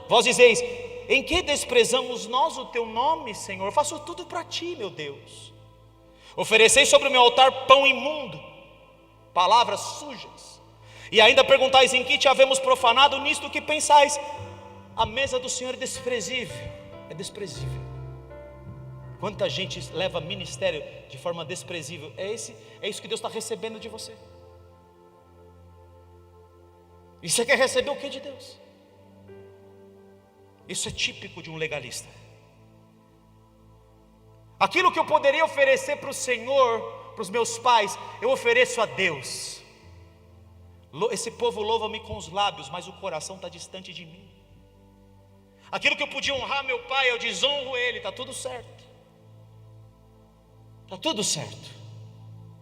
[SPEAKER 1] vós dizeis: em que desprezamos nós o teu nome, Senhor? Eu faço tudo para ti, meu Deus. Ofereceis sobre o meu altar pão imundo, palavras sujas, e ainda perguntais: em que te havemos profanado? Nisto que pensais? A mesa do Senhor é desprezível. É desprezível. Quanta gente leva ministério de forma desprezível. É isso que Deus está recebendo de você. E você quer receber o que de Deus? Isso é típico de um legalista. Aquilo que eu poderia oferecer para o Senhor, para os meus pais, eu ofereço a Deus. Esse povo louva-me com os lábios, mas o coração está distante de mim. Aquilo que eu podia honrar meu pai, eu desonro ele. Está tudo certo. Está tudo certo.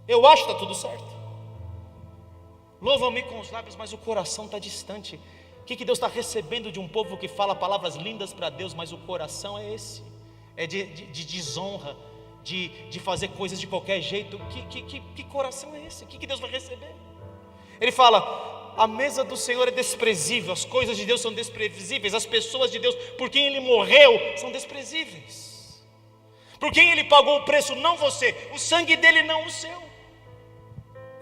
[SPEAKER 1] Eu acho que está tudo certo. Louva-me com os lábios, mas o coração está distante. O que Deus está recebendo de um povo que fala palavras lindas para Deus, mas o coração é esse? É de desonra, de fazer coisas de qualquer jeito. Que coração é esse? O que Deus vai receber? Ele fala: a mesa do Senhor é desprezível, as coisas de Deus são desprezíveis, as pessoas de Deus, por quem Ele morreu, são desprezíveis. Por quem Ele pagou o preço, não você, o sangue dele, não o seu.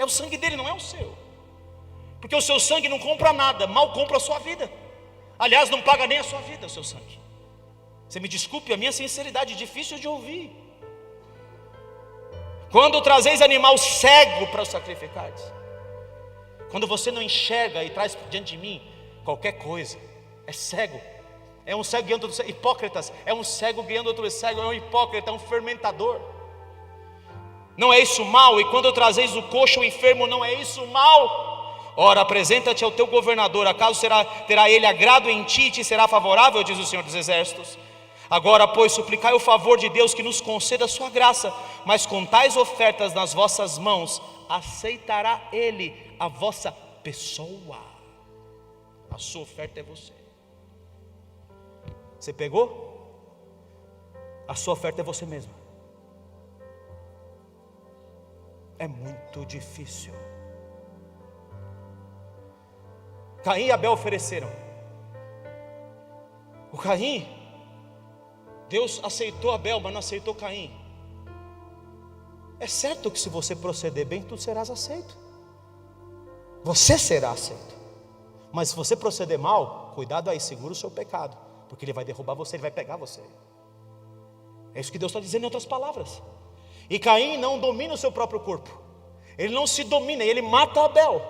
[SPEAKER 1] É o sangue dele, não é o seu. Porque o seu sangue não compra nada, mal compra a sua vida. Aliás, não paga nem a sua vida o seu sangue. Você me desculpe a minha sinceridade, difícil de ouvir. Quando trazeis animal cego para sacrificar, quando você não enxerga e traz diante de mim qualquer coisa, é cego. É um cego guiando outro cego. Hipócritas, é um cego guiando outro cego. É um hipócrita, é um fermentador. Não é isso mal? E quando trazeis o coxo ou enfermo, não é isso mal? Ora, apresenta-te ao teu governador, acaso terá ele agrado em ti e te será favorável, diz o Senhor dos Exércitos. Agora, pois, suplicai o favor de Deus que nos conceda a sua graça, mas com tais ofertas nas vossas mãos, aceitará Ele a vossa pessoa. A sua oferta é você. Você pegou? A sua oferta é você mesmo. É muito difícil. Caim e Abel ofereceram. O Caim Deus aceitou Abel, mas não aceitou Caim. É certo que se você proceder bem, tu serás aceito. Você será aceito. Mas se você proceder mal, cuidado aí, segura o seu pecado, porque ele vai derrubar você, ele vai pegar você. É isso que Deus está dizendo em outras palavras. E Caim não domina o seu próprio corpo. Ele não se domina, ele mata Abel,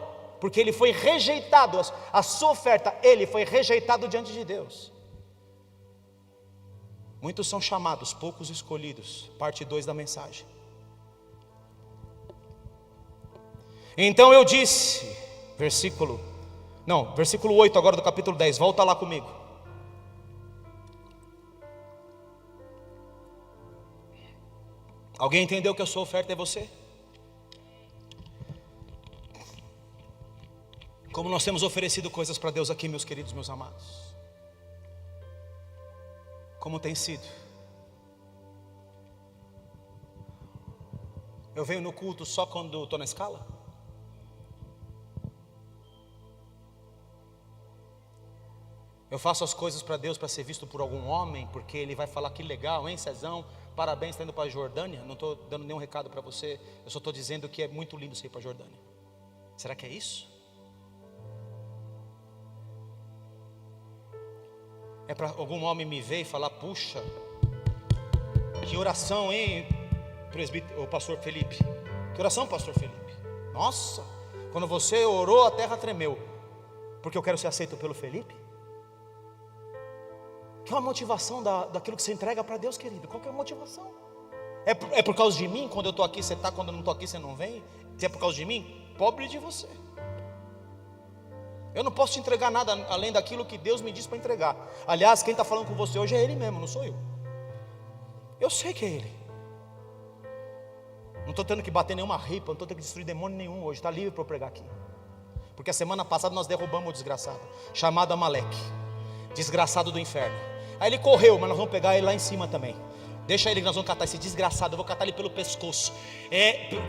[SPEAKER 1] porque ele foi rejeitado, a sua oferta, ele foi rejeitado diante de Deus. Muitos são chamados, poucos escolhidos. Parte 2 da mensagem. Então eu disse, versículo 8 agora do capítulo 10, volta lá comigo. Alguém entendeu que a sua oferta é você? Como nós temos oferecido coisas para Deus aqui, meus queridos, meus amados. Como tem sido? Eu venho no culto só quando estou na escala? Eu faço as coisas para Deus para ser visto por algum homem, porque ele vai falar que legal, hein, Cezão? Parabéns, está indo para a Jordânia. Não estou dando nenhum recado para você, eu só estou dizendo que é muito lindo você ir para a Jordânia. Será que é isso? É para algum homem me ver e falar: puxa, que oração, hein, o pastor Felipe? Que oração, pastor Felipe? Nossa, quando você orou a terra tremeu. Porque eu quero ser aceito pelo Felipe? Qual a motivação daquilo que você entrega para Deus, querido? Qual que é a motivação? É por causa de mim? Quando eu estou aqui você está, quando eu não estou aqui você não vem? Se é por causa de mim, pobre de você. Eu não posso te entregar nada além daquilo que Deus me diz para entregar. Aliás, quem está falando com você hoje é Ele mesmo, não sou eu. Eu sei que é Ele. Não estou tendo que bater nenhuma ripa, não estou tendo que destruir demônio nenhum hoje. Está livre para eu pregar aqui. Porque a semana passada nós derrubamos o desgraçado, chamado Amaleque, desgraçado do inferno. Aí ele correu, mas nós vamos pegar ele lá em cima também. Deixa ele que nós vamos catar esse desgraçado. Eu vou catar ele pelo pescoço.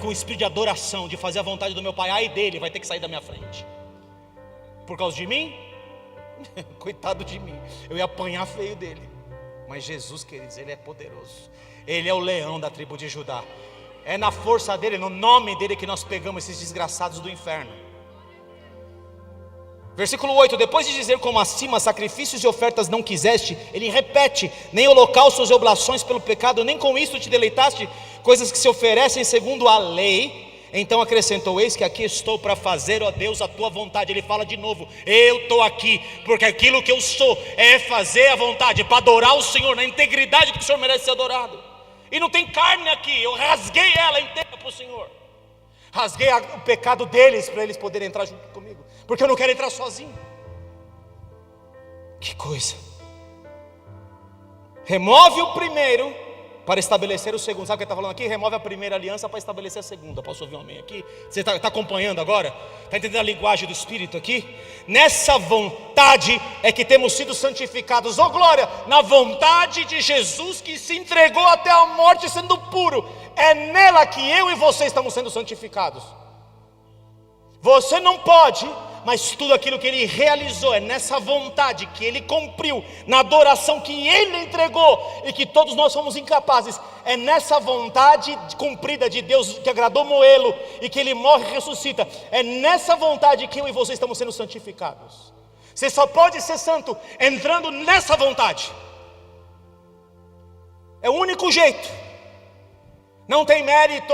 [SPEAKER 1] Com o espírito de adoração, de fazer a vontade do meu pai. Ai dele, vai ter que sair da minha frente. Por causa de mim? Coitado de mim, eu ia apanhar feio dele. Mas Jesus, queridos, Ele é poderoso. Ele é o leão da tribo de Judá. É na força dele, no nome dele, que nós pegamos esses desgraçados do inferno. Versículo 8: depois de dizer como acima, sacrifícios e ofertas não quiseste, ele repete: nem holocaustos e oblações pelo pecado, nem com isto te deleitaste, coisas que se oferecem segundo a lei. Então acrescentou: eis que aqui estou para fazer, ó Deus, a tua vontade. Ele fala de novo: eu estou aqui, porque aquilo que eu sou é fazer a vontade, para adorar o Senhor, na integridade que o Senhor merece ser adorado. E não tem carne aqui, eu rasguei ela inteira para o Senhor. Rasguei o pecado deles, para eles poderem entrar junto comigo, porque eu não quero entrar sozinho. Que coisa. Remove o primeiro para estabelecer o segundo. Sabe o que ele está falando aqui? Remove a primeira aliança para estabelecer a segunda. Posso ouvir um amém aqui? Você está acompanhando agora? Está entendendo a linguagem do Espírito aqui? Nessa vontade é que temos sido santificados. Oh glória! Na vontade de Jesus, que se entregou até a morte sendo puro. É nela que eu e você estamos sendo santificados. Você não pode, mas tudo aquilo que Ele realizou é nessa vontade que Ele cumpriu, na adoração que Ele entregou e que todos nós somos incapazes. É nessa vontade cumprida de Deus que agradou Moelo e que Ele morre e ressuscita. É nessa vontade que eu e você estamos sendo santificados. Você só pode ser santo entrando nessa vontade. É o único jeito. Não tem mérito.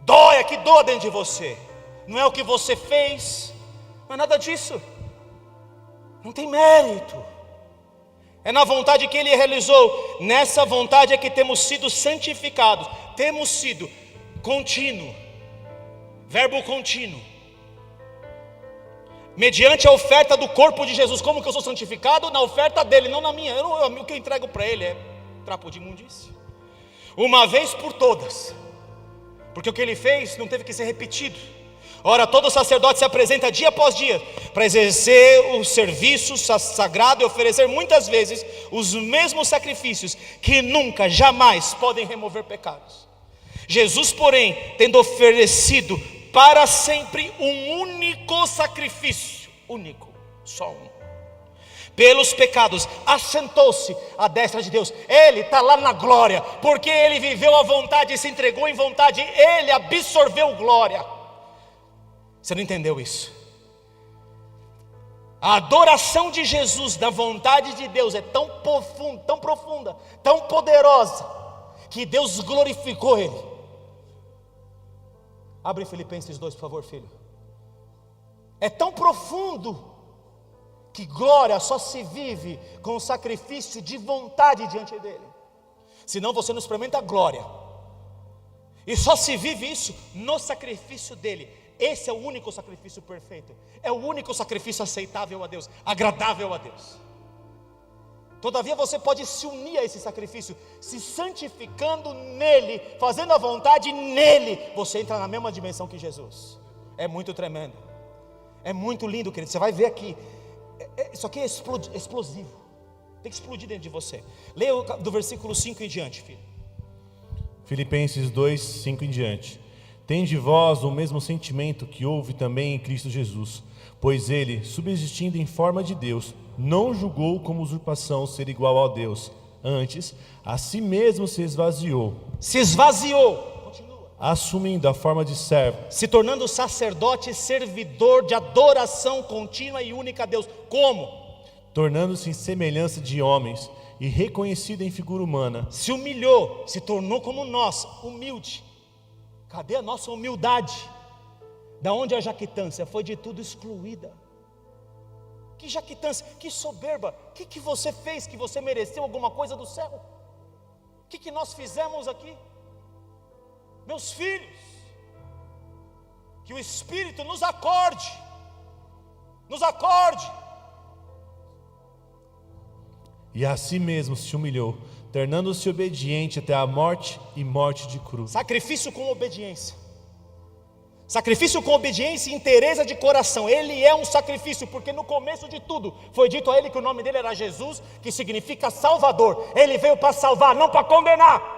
[SPEAKER 1] Dói, que doa dentro de você. Não é o que você fez, não é nada disso. Não tem mérito. É na vontade que Ele realizou. Nessa vontade é que temos sido santificados. Temos sido contínuo. Verbo contínuo. Mediante a oferta do corpo de Jesus. Como que eu sou santificado? Na oferta dele, não na minha. O que eu entrego para Ele é trapo de imundície. Uma vez por todas. Porque o que Ele fez não teve que ser repetido. Ora, todo sacerdote se apresenta dia após dia para exercer o serviço sagrado e oferecer muitas vezes os mesmos sacrifícios que nunca, jamais podem remover pecados. Jesus, porém, tendo oferecido para sempre um único sacrifício, único, só um,
[SPEAKER 2] pelos pecados, assentou-se à destra de Deus. Ele está lá na glória, porque ele viveu a vontade e se entregou em vontade, ele absorveu glória. Você não entendeu isso? A adoração de Jesus, da vontade de Deus, é tão profunda, tão poderosa, que Deus glorificou ele. Abre Filipenses 2, por favor, filho. É tão profundo que glória só se vive com o sacrifício de vontade diante dele. Senão você não experimenta a glória. E só se vive isso no sacrifício dele. Esse é o único sacrifício perfeito. É o único sacrifício aceitável a Deus, agradável a Deus. Todavia você pode se unir a esse sacrifício, se santificando nele, fazendo a vontade nele. Você entra na mesma dimensão que Jesus. É muito tremendo. É muito lindo, querido. Você vai ver aqui. Isso aqui é explosivo. Tem que explodir dentro de você. Leia do versículo 5 em diante, filho.
[SPEAKER 3] Filipenses 2, 5 em diante. Tende vós o mesmo sentimento que houve também em Cristo Jesus, pois ele, subsistindo em forma de Deus, não julgou como usurpação ser igual a Deus. Antes, a si mesmo se esvaziou.
[SPEAKER 2] Se esvaziou.
[SPEAKER 3] Assumindo a forma de servo,
[SPEAKER 2] se tornando sacerdote e servidor de adoração contínua e única a Deus. Como?
[SPEAKER 3] Tornando-se em semelhança de homens e reconhecido em figura humana.
[SPEAKER 2] Se humilhou, se tornou como nós, humilde. Cadê a nossa humildade? Da onde a jactância? Foi de tudo excluída. Que jactância, que soberba. O que você fez que você mereceu alguma coisa do céu? O que nós fizemos aqui? Meus filhos, que o Espírito nos acorde,
[SPEAKER 3] e a si mesmo se humilhou, tornando-se obediente até a morte e morte de cruz.
[SPEAKER 2] Sacrifício com obediência, e inteireza de coração. Ele é um sacrifício, porque no começo de tudo foi dito a ele que o nome dele era Jesus, que significa Salvador. Ele veio para salvar, não para condenar.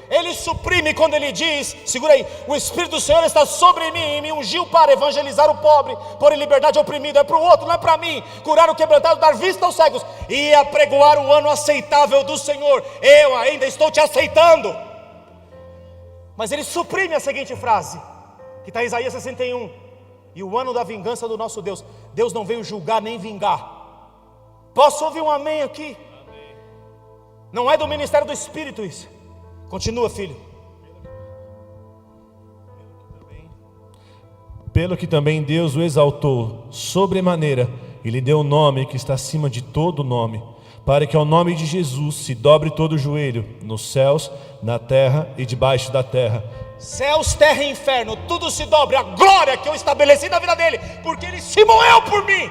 [SPEAKER 2] Ele suprime quando ele diz, segura aí, o Espírito do Senhor está sobre mim e me ungiu para evangelizar o pobre, pôr em liberdade ao oprimido. É para o outro, não é para mim. Curar o quebrantado, dar vista aos cegos e apregoar o ano aceitável do Senhor. Eu ainda estou te aceitando. Mas ele suprime a seguinte frase, que está em Isaías 61. E o ano da vingança do nosso Deus. Deus não veio julgar nem vingar. Posso ouvir um amém aqui? Amém. Não é do ministério do Espírito isso. Continua, filho.
[SPEAKER 3] Pelo que também Deus o exaltou sobremaneira e lhe deu o nome que está acima de todo nome, para que ao nome de Jesus se dobre todo o joelho, nos céus, na terra e debaixo da terra.
[SPEAKER 2] Céus, terra e inferno, tudo se dobre. A glória que eu estabeleci na vida dele, porque ele se moeu por mim.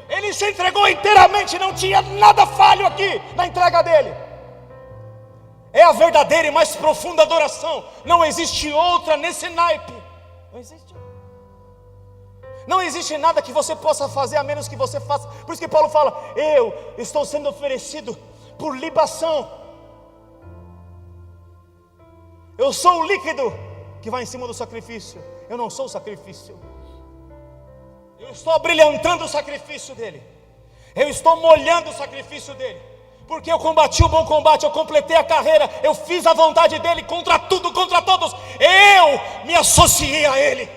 [SPEAKER 2] Ele se entregou inteiramente, não tinha nada falho aqui na entrega dele. É a verdadeira e mais profunda adoração. Não existe outra nesse naipe. Não existe. Não existe nada que você possa fazer a menos que você faça. Por isso que Paulo fala: eu estou sendo oferecido por libação. Eu sou o líquido que vai em cima do sacrifício. Eu não sou o sacrifício. Eu estou brilhantando o sacrifício dele. Eu estou molhando o sacrifício dele. Porque eu combati o bom combate, eu completei a carreira, eu fiz a vontade dele contra tudo, contra todos. Eu me associei a ele.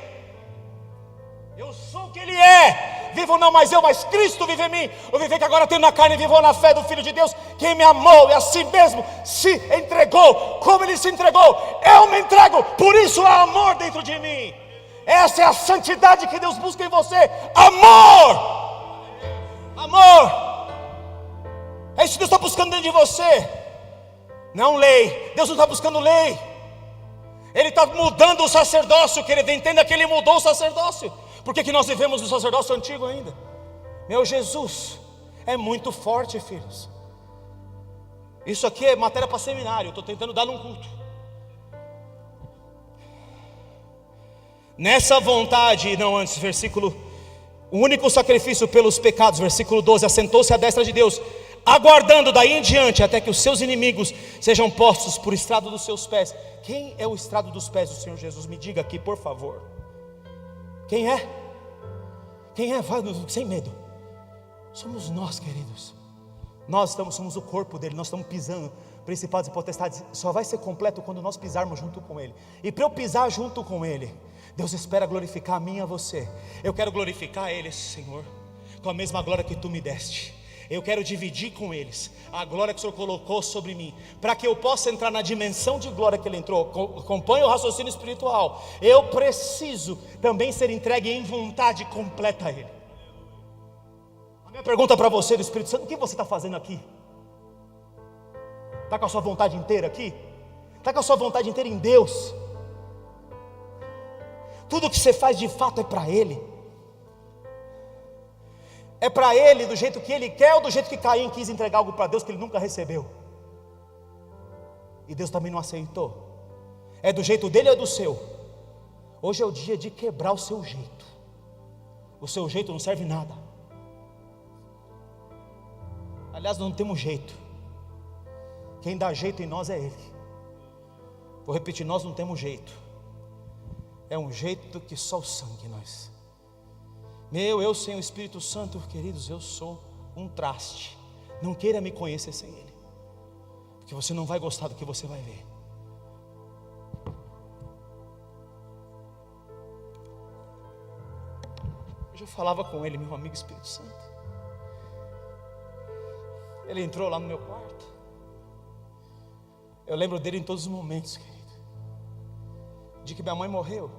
[SPEAKER 2] Eu sou o que ele é. Vivo não mais eu, mas Cristo vive em mim. O viver que agora tenho na carne, vivo na fé do Filho de Deus, quem me amou e a si mesmo se entregou. Como ele se entregou, eu me entrego. Por isso há amor dentro de mim. Essa é a santidade que Deus busca em você. Amor. Amor. É isso que Deus está buscando dentro de você. Não lei. Deus não está buscando lei. Ele está mudando o sacerdócio, querido. Entenda que Ele mudou o sacerdócio. Por que nós vivemos no sacerdócio antigo ainda? Meu Jesus, é muito forte, filhos. Isso aqui é matéria para seminário. Eu estou tentando dar num culto. Nessa vontade, não antes, versículo, o único sacrifício pelos pecados, versículo 12, assentou-se à destra de Deus, aguardando daí em diante até que os seus inimigos sejam postos por estrado dos seus pés. Quem é o estrado dos pés do Senhor Jesus? Me diga aqui, por favor. Quem é? Quem é? Vai, sem medo. somos nós, queridos. Nós somos o corpo dele, nós estamos pisando principados e potestades. Só vai ser completo quando nós pisarmos junto com ele. E para eu pisar junto com ele, Deus espera glorificar a mim e a você. Eu quero glorificar ele, Senhor, com a mesma glória que tu me deste. Eu quero dividir com eles a glória que o Senhor colocou sobre mim, para que eu possa entrar na dimensão de glória que ele entrou. Acompanha o raciocínio espiritual. Eu preciso também ser entregue em vontade completa a ele. A minha pergunta para você, do Espírito Santo: o que você está fazendo aqui? Está com a sua vontade inteira aqui? Está com a sua vontade inteira em Deus? Tudo que você faz de fato é para ele? É para ele do jeito que ele quer, ou do jeito que Caim quis entregar algo para Deus que ele nunca recebeu? E Deus também não aceitou. É do jeito dele ou é do seu? Hoje é o dia de quebrar o seu jeito. O seu jeito não serve nada. Aliás, nós não temos jeito. Quem dá jeito em nós é ele. Vou repetir: nós não temos jeito. É um jeito que só o sangue nós. Eu sem o Espírito Santo, queridos, eu sou um traste. Não queira me conhecer sem ele, porque você não vai gostar do que você vai ver. Hoje eu falava com ele, meu amigo Espírito Santo. Ele entrou lá no meu quarto. Eu lembro dele em todos os momentos, querido. De que minha mãe morreu,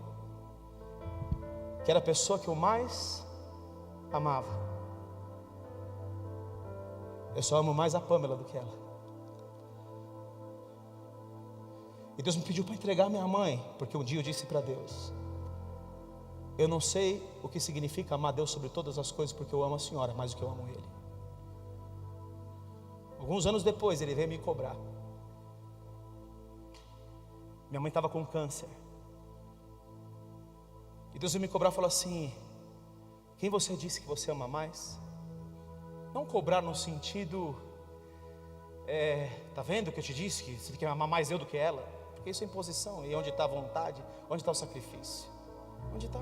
[SPEAKER 2] que era a pessoa que eu mais amava. Eu só amo mais a Pamela do que ela. E Deus me pediu para entregar minha mãe, porque um dia eu disse para Deus: eu não sei o que significa amar Deus sobre todas as coisas, porque eu amo a senhora mais do que eu amo ele. Alguns anos depois ele veio me cobrar. Minha mãe estava com câncer. E Deus veio me cobrar e falou assim: quem você disse que você ama mais? Não cobrar no sentido, tá vendo que eu te disse que você tem que amar mais eu do que ela? Porque isso é imposição. E onde está a vontade? Onde está o sacrifício? Onde está?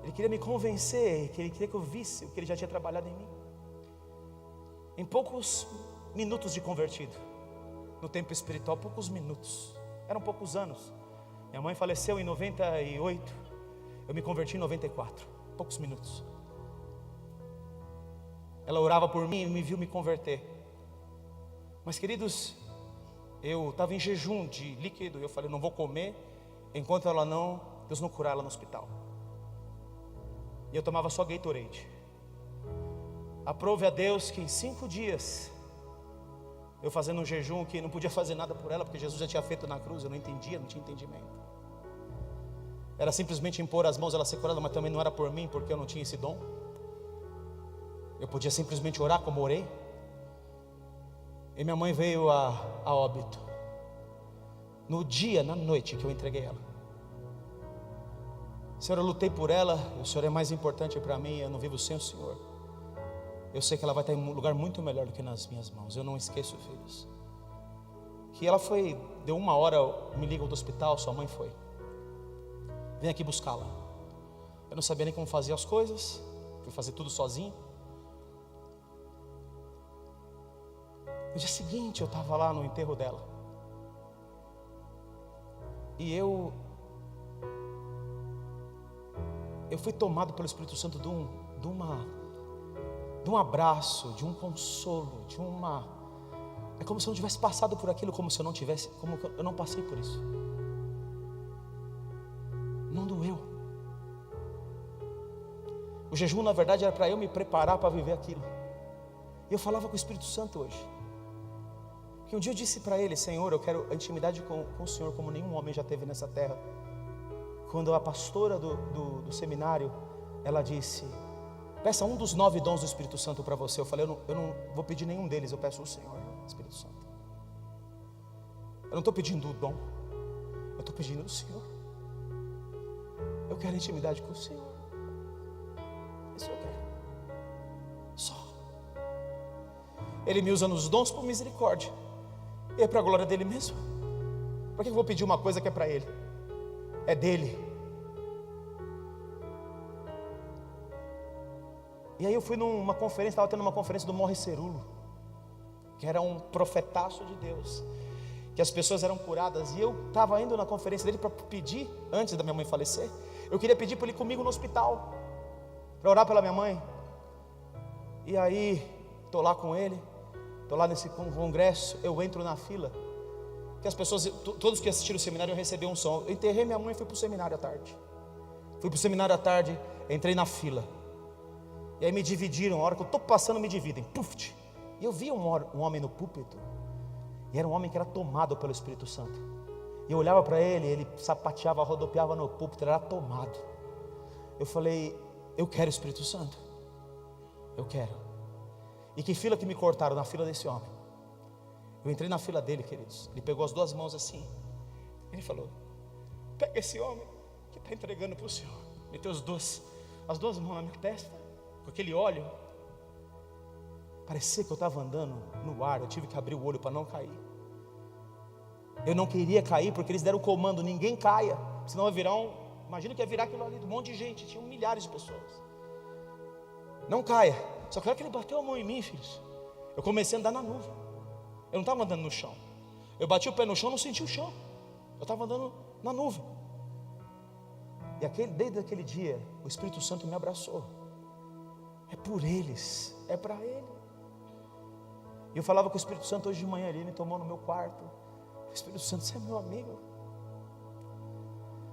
[SPEAKER 2] Ele queria me convencer, que ele queria que eu visse o que ele já tinha trabalhado em mim. Em poucos minutos de convertido, no tempo espiritual, poucos minutos, eram poucos anos. Minha mãe faleceu em 98, eu me converti em 94, poucos minutos. Ela orava por mim e me viu me converter. Mas, queridos, eu estava em jejum de líquido. Eu falei: não vou comer enquanto Deus não curar ela no hospital. E eu tomava só Gatorade. Aprove a Deus que em 5 dias, eu fazendo um jejum que não podia fazer nada por ela, porque Jesus já tinha feito na cruz. Eu não entendia, não tinha entendimento. Era simplesmente impor as mãos, ela ser curada, mas também não era por mim, porque eu não tinha esse dom. Eu podia simplesmente orar como orei. E minha mãe veio a óbito no dia, na noite que eu entreguei ela. Senhor, eu lutei por ela, o Senhor é mais importante para mim, eu não vivo sem o Senhor. Eu sei que ela vai estar em um lugar muito melhor do que nas minhas mãos. Eu não esqueço, filhos, que ela deu 1 hora, me ligam do hospital, sua mãe foi. Vem aqui buscá-la. Eu não sabia nem como fazer as coisas, fui fazer tudo sozinho. No dia seguinte eu estava lá no enterro dela. E eu fui tomado pelo Espírito Santo de um abraço, de um consolo, é como se eu não tivesse passado por aquilo, como se eu não tivesse, como eu não passei por isso. Não doeu. O jejum, na verdade, era para eu me preparar para viver aquilo. E eu falava com o Espírito Santo hoje, que um dia eu disse para ele: Senhor, eu quero a intimidade com o Senhor como nenhum homem já teve nessa terra. Quando a pastora do seminário, ela disse: peça um dos 9 dons do Espírito Santo para você. Eu falei: eu não vou pedir nenhum deles, eu peço o Senhor, Espírito Santo. Eu não estou pedindo o dom, eu estou pedindo o Senhor. Eu quero intimidade com o Senhor. Isso eu quero. Só. Ele me usa nos dons por misericórdia. E é para a glória dele mesmo. Por que eu vou pedir uma coisa que é para ele? É dele. E aí eu fui numa conferência, estava tendo uma conferência do Morre Cerulo, que era um profetaço de Deus, que as pessoas eram curadas. E eu estava indo na conferência dele para pedir, antes da minha mãe falecer, eu queria pedir para ele ir comigo no hospital, para orar pela minha mãe. E aí, estou lá com ele, estou lá nesse congresso, eu entro na fila, que as pessoas, todos que assistiram o seminário, eu recebi um som. Eu enterrei minha mãe e fui para o seminário à tarde. Entrei na fila. E aí me dividiram, a hora que eu estou passando me dividem. Puf! E eu vi um homem no púlpito. E era um homem que era tomado pelo Espírito Santo. E eu olhava para ele, ele sapateava, rodopiava no púlpito, ele era tomado. Eu falei, eu quero o Espírito Santo. Eu quero. E que fila que me cortaram? Na fila desse homem. Eu entrei na fila dele, queridos. Ele pegou as duas mãos assim. Ele falou, pega esse homem que está entregando para o Senhor. Meteu as duas mãos na minha testa, com aquele óleo. Parecia que eu estava andando no ar. Eu tive que abrir o olho para não cair. Eu não queria cair, porque eles deram o comando, ninguém caia, senão vai virar imagina que ia virar aquilo ali, um monte de gente, tinham milhares de pessoas. Não caia. Só que na hora que ele bateu a mão em mim, filhos, eu comecei a andar na nuvem. Eu não estava andando no chão. Eu bati o pé no chão, não senti o chão. Eu estava andando na nuvem. E desde aquele dia, o Espírito Santo me abraçou. É por eles, é para ele. E eu falava com o Espírito Santo hoje de manhã, ele me tomou no meu quarto. Espírito Santo, você é meu amigo.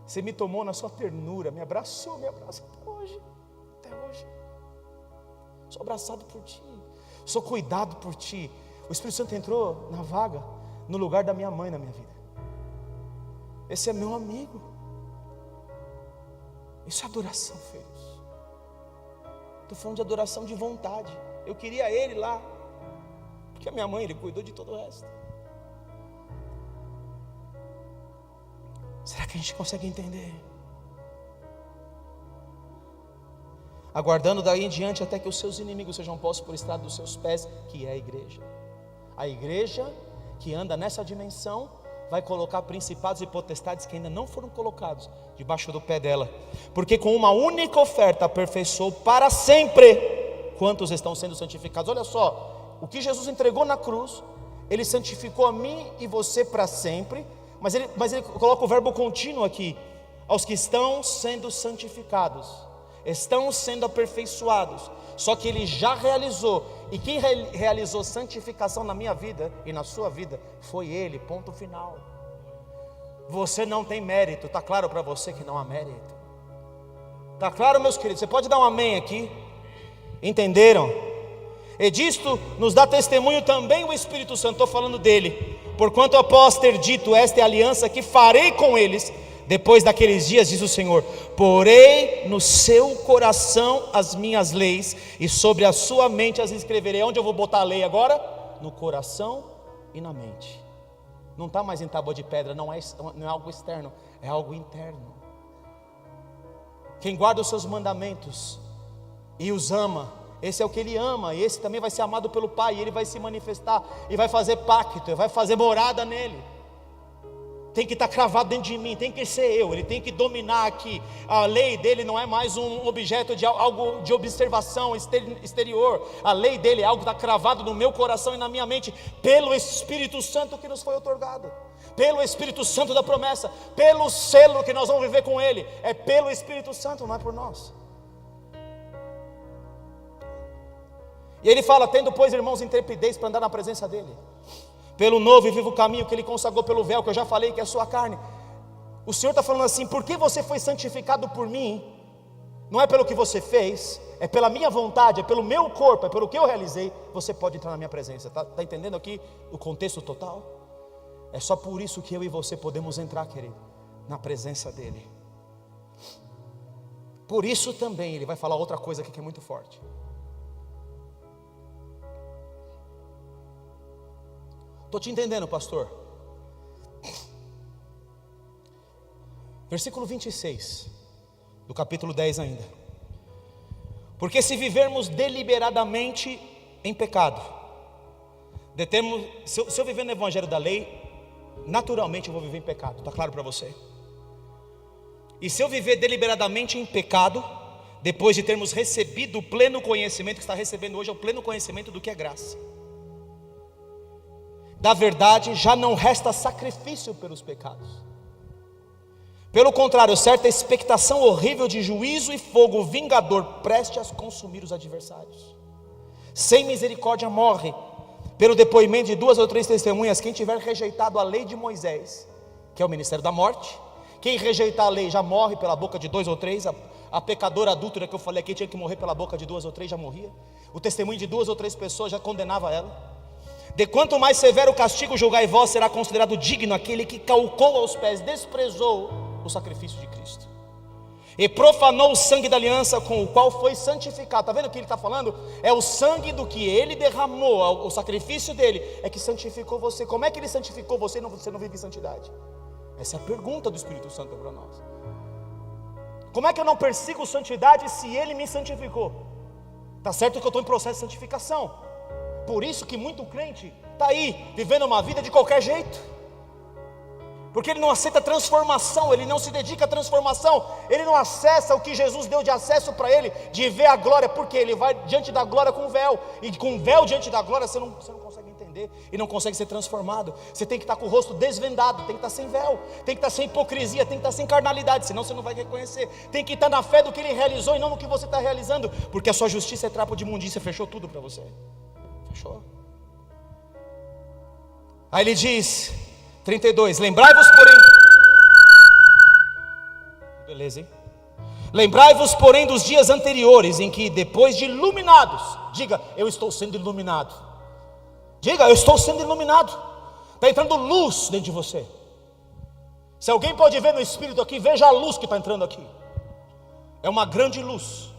[SPEAKER 2] Você me tomou na sua ternura, me abraçou, me abraça até hoje. Sou abraçado por ti, sou cuidado por ti. O Espírito Santo entrou na vaga, no lugar da minha mãe na minha vida. Esse é meu amigo. Isso é adoração, filhos. Estou falando de adoração de vontade. Eu queria ele lá, porque a minha mãe, ele cuidou de todo o resto. Será que a gente consegue entender? Aguardando daí em diante até que os seus inimigos sejam postos por estrado dos seus pés, que é a igreja. A igreja que anda nessa dimensão vai colocar principados e potestades que ainda não foram colocados debaixo do pé dela, porque com uma única oferta aperfeiçoou para sempre quantos estão sendo santificados. Olha só, o que Jesus entregou na cruz, ele santificou a mim e você para sempre. Mas ele coloca o verbo contínuo aqui, aos que estão sendo santificados, estão sendo aperfeiçoados. Só que ele já realizou, e quem realizou santificação na minha vida e na sua vida foi ele, ponto final. Você não tem mérito, está claro para você que não há mérito? Está claro, meus queridos? Você pode dar um amém aqui? Entenderam? E disto nos dá testemunho também o Espírito Santo. Estou falando dele. Porquanto após ter dito, esta é a aliança que farei com eles depois daqueles dias, diz o Senhor, porei no seu coração as minhas leis e sobre a sua mente as escreverei. Onde eu vou botar a lei agora? No coração e na mente. Não está mais em tábua de pedra, não é algo externo, é algo interno. Quem guarda os seus mandamentos e os ama, esse é o que ele ama, e esse também vai ser amado pelo Pai, e ele vai se manifestar, e vai fazer pacto, e vai fazer morada nele. Tem que estar cravado dentro de mim, tem que ser eu, ele tem que dominar aqui. A lei dele não é mais um objeto de algo de observação exterior. A lei dele é algo que está cravado no meu coração e na minha mente, pelo Espírito Santo que nos foi otorgado, pelo Espírito Santo da promessa, pelo selo que nós vamos viver com ele. É pelo Espírito Santo, não é por nós. E ele fala, tendo pois irmãos intrepidez para andar na presença dele, pelo novo e vivo caminho que ele consagrou pelo véu, que eu já falei que é a sua carne. O Senhor está falando assim, porque você foi santificado por mim, não é pelo que você fez, é pela minha vontade, é pelo meu corpo, é pelo que eu realizei, você pode entrar na minha presença. Está entendendo aqui o contexto total? É só por isso que eu e você podemos entrar, querido, na presença dele. Por isso também, ele vai falar outra coisa aqui que é muito forte. Estou te entendendo, pastor. Versículo 26 do capítulo 10 ainda. Porque se vivermos deliberadamente em pecado, se eu viver no evangelho da lei, naturalmente eu vou viver em pecado. Está claro para você? E se eu viver deliberadamente em pecado, depois de termos recebido o pleno conhecimento, que está recebendo hoje é o pleno conhecimento do que é graça. Da verdade, já não resta sacrifício pelos pecados. Pelo contrário, certa expectação horrível de juízo e fogo vingador, preste a consumir os adversários. Sem misericórdia morre, pelo depoimento de 2 ou 3 testemunhas, quem tiver rejeitado a lei de Moisés, que é o ministério da morte. Quem rejeitar a lei já morre pela boca de 2 ou 3. A pecadora adúltera que eu falei aqui tinha que morrer pela boca de 2 ou 3, já morria. O testemunho de 2 ou 3 pessoas já condenava ela. De quanto mais severo castigo julgai vós, será considerado digno aquele que calcou aos pés, desprezou o sacrifício de Cristo, e profanou o sangue da aliança com o qual foi santificado. Está vendo o que ele está falando? É o sangue do que ele derramou, o sacrifício dele é que santificou você. Como é que ele santificou você e você não vive em santidade? Essa é a pergunta do Espírito Santo para nós. Como é que eu não persigo santidade se ele me santificou? Está certo que eu estou em processo de santificação. Por isso que muito crente está aí, vivendo uma vida de qualquer jeito, porque ele não aceita transformação, ele não se dedica à transformação, ele não acessa o que Jesus deu de acesso para ele, de ver a glória, porque ele vai diante da glória com véu, e com véu diante da glória você não consegue entender, e não consegue ser transformado. Você tem que estar com o rosto desvendado, tem que estar sem véu, tem que estar sem hipocrisia, tem que estar sem carnalidade, senão você não vai reconhecer. Tem que estar na fé do que ele realizou e não no que você está realizando, porque a sua justiça é trapo de imundícia. Fechou tudo para você. Fechou? Aí ele diz, 32, lembrai-vos porém, beleza, hein? Lembrai-vos porém dos dias anteriores, em que depois de iluminados, diga, eu estou sendo iluminado. Diga, eu estou sendo iluminado. Está entrando luz dentro de você. Se alguém pode ver no Espírito aqui, veja a luz que está entrando aqui. É uma grande luz.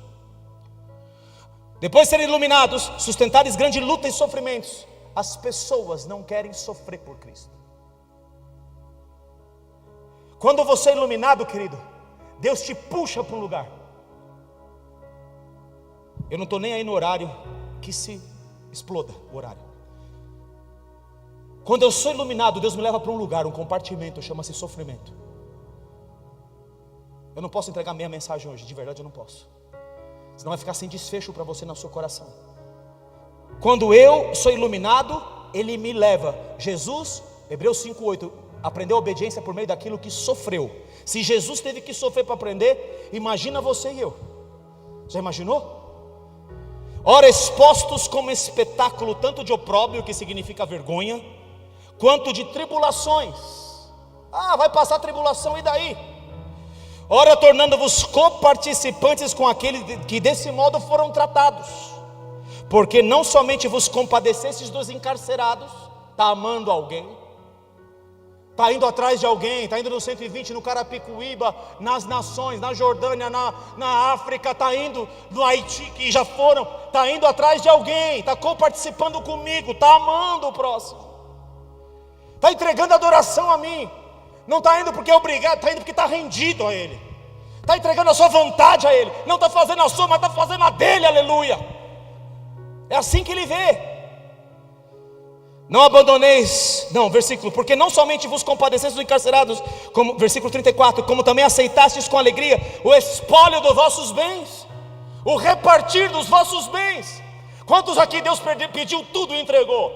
[SPEAKER 2] Depois de serem iluminados, sustentares grande luta e sofrimentos. As pessoas não querem sofrer por Cristo. Quando você é iluminado, querido, Deus te puxa para um lugar. Eu não estou nem aí no horário que se exploda o horário. Quando eu sou iluminado, Deus me leva para um lugar, um compartimento, chama-se sofrimento. Eu não posso entregar meia mensagem hoje, de verdade eu não posso. Senão vai ficar sem desfecho para você no seu coração. Quando eu sou iluminado, Ele me leva. Jesus, Hebreus 5:8, aprendeu a obediência por meio daquilo que sofreu. Se Jesus teve que sofrer para aprender, imagina você e eu. Já imaginou? Ora, expostos como espetáculo, tanto de opróbrio, que significa vergonha, quanto de tribulações. Vai passar tribulação, e daí? Ora, tornando-vos coparticipantes com aqueles que desse modo foram tratados, porque não somente vos compadecestes dos encarcerados, está amando alguém, está indo atrás de alguém, está indo no 120, no Carapicuíba, nas nações, na Jordânia, na África, está indo no Haiti, que já foram, está indo atrás de alguém, está coparticipando comigo, está amando o próximo, está entregando adoração a mim. Não está indo porque é obrigado, está indo porque está rendido a Ele, está entregando a sua vontade a Ele, não está fazendo a sua, mas está fazendo a dele, aleluia. É assim que Ele vê. Não abandoneis, versículo, porque não somente vos compadecestes dos encarcerados, como, versículo 34, como também aceitastes com alegria o espólio dos vossos bens, o repartir dos vossos bens. Quantos aqui Deus pediu tudo e entregou?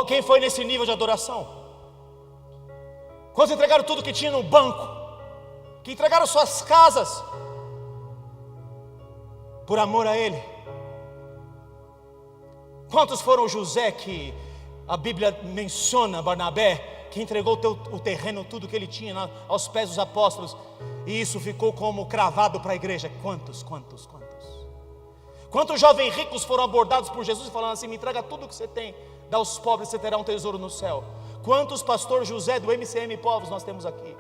[SPEAKER 2] Quem foi nesse nível de adoração? Quantos entregaram tudo que tinha no banco? Que entregaram suas casas por amor a Ele? Quantos foram José, que a Bíblia menciona, Barnabé, que entregou o terreno, tudo que ele tinha aos pés dos apóstolos, e isso ficou como cravado para a igreja? Quantos? Quantos jovens ricos foram abordados por Jesus e falando assim: me entrega tudo que você tem, dá aos pobres, você terá um tesouro no céu? Quantos pastor José do MCM Povos nós temos aqui,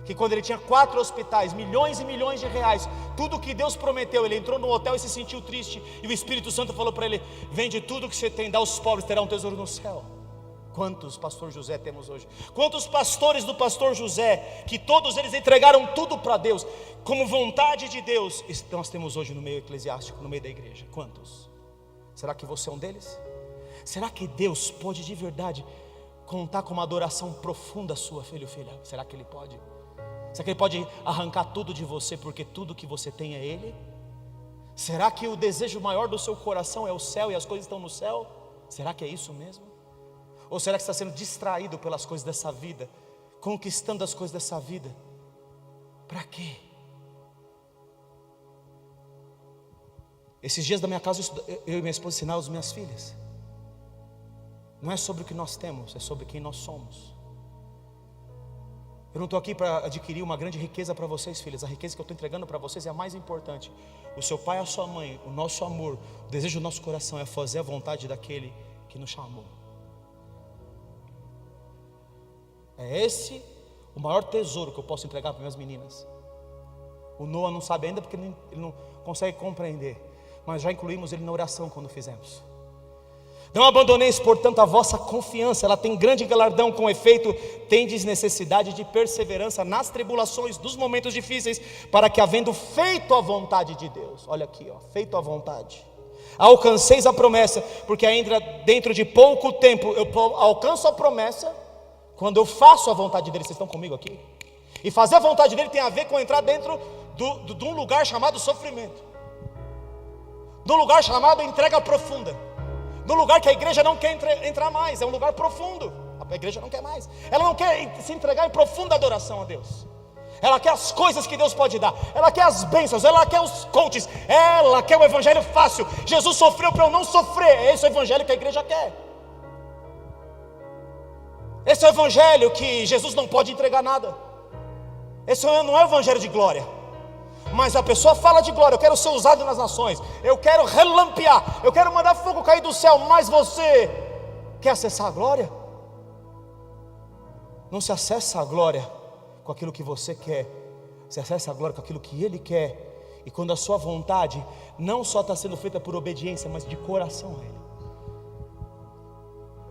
[SPEAKER 2] que quando ele tinha 4 hospitais, milhões e milhões de reais, tudo que Deus prometeu, ele entrou no hotel e se sentiu triste, e o Espírito Santo falou para ele: vende tudo que você tem, dá aos pobres, terá um tesouro no céu. Quantos pastor José temos hoje? Quantos pastores do pastor José, que todos eles entregaram tudo para Deus, como vontade de Deus, nós temos hoje no meio eclesiástico, no meio da igreja? Quantos? Será que você é um deles? Será que Deus pode de verdade contar com uma adoração profunda sua, filho, filha? Será que Ele pode? Será que Ele pode arrancar tudo de você, porque tudo que você tem é Ele? Será que o desejo maior do seu coração é o céu e as coisas estão no céu? Será que é isso mesmo? Ou será que você está sendo distraído pelas coisas dessa vida, conquistando as coisas dessa vida? Para quê? Esses dias da minha casa, eu e minha esposa ensinamos as minhas filhas. Não é sobre o que nós temos, é sobre quem nós somos. Eu não estou aqui para adquirir uma grande riqueza para vocês, filhas. A riqueza que eu estou entregando para vocês é a mais importante. O seu pai e a sua mãe, o nosso amor, o desejo do nosso coração é fazer a vontade daquele que nos chamou. É esse o maior tesouro que eu posso entregar para minhas meninas. O Noah não sabe ainda porque ele não consegue compreender, mas já incluímos ele na oração quando fizemos. Não abandoneis, portanto, a vossa confiança, ela tem grande galardão, com efeito, tendes necessidade de perseverança nas tribulações, dos momentos difíceis, para que, havendo feito a vontade de Deus, olha aqui, feito a vontade, alcanceis a promessa, porque ainda dentro de pouco tempo eu alcanço a promessa, quando eu faço a vontade dele. Vocês estão comigo aqui? E fazer a vontade dele tem a ver com entrar dentro de um lugar chamado sofrimento, de um lugar chamado entrega profunda, no lugar que a igreja não quer entrar mais. É um lugar profundo. A igreja não quer mais. Ela não quer se entregar em profunda adoração a Deus. Ela quer as coisas que Deus pode dar. Ela quer as bênçãos. Ela quer os coaches. Ela quer o evangelho fácil. Jesus sofreu para eu não sofrer. É esse o evangelho que a igreja quer. Esse é o evangelho que Jesus não pode entregar nada. Esse não é o evangelho de glória. Mas a pessoa fala de glória: eu quero ser usado nas nações, eu quero relampear, eu quero mandar fogo cair do céu. Mas você quer acessar a glória? Não se acessa a glória com aquilo que você quer, se acessa a glória com aquilo que Ele quer. E quando a sua vontade não só está sendo feita por obediência, mas de coração a Ele.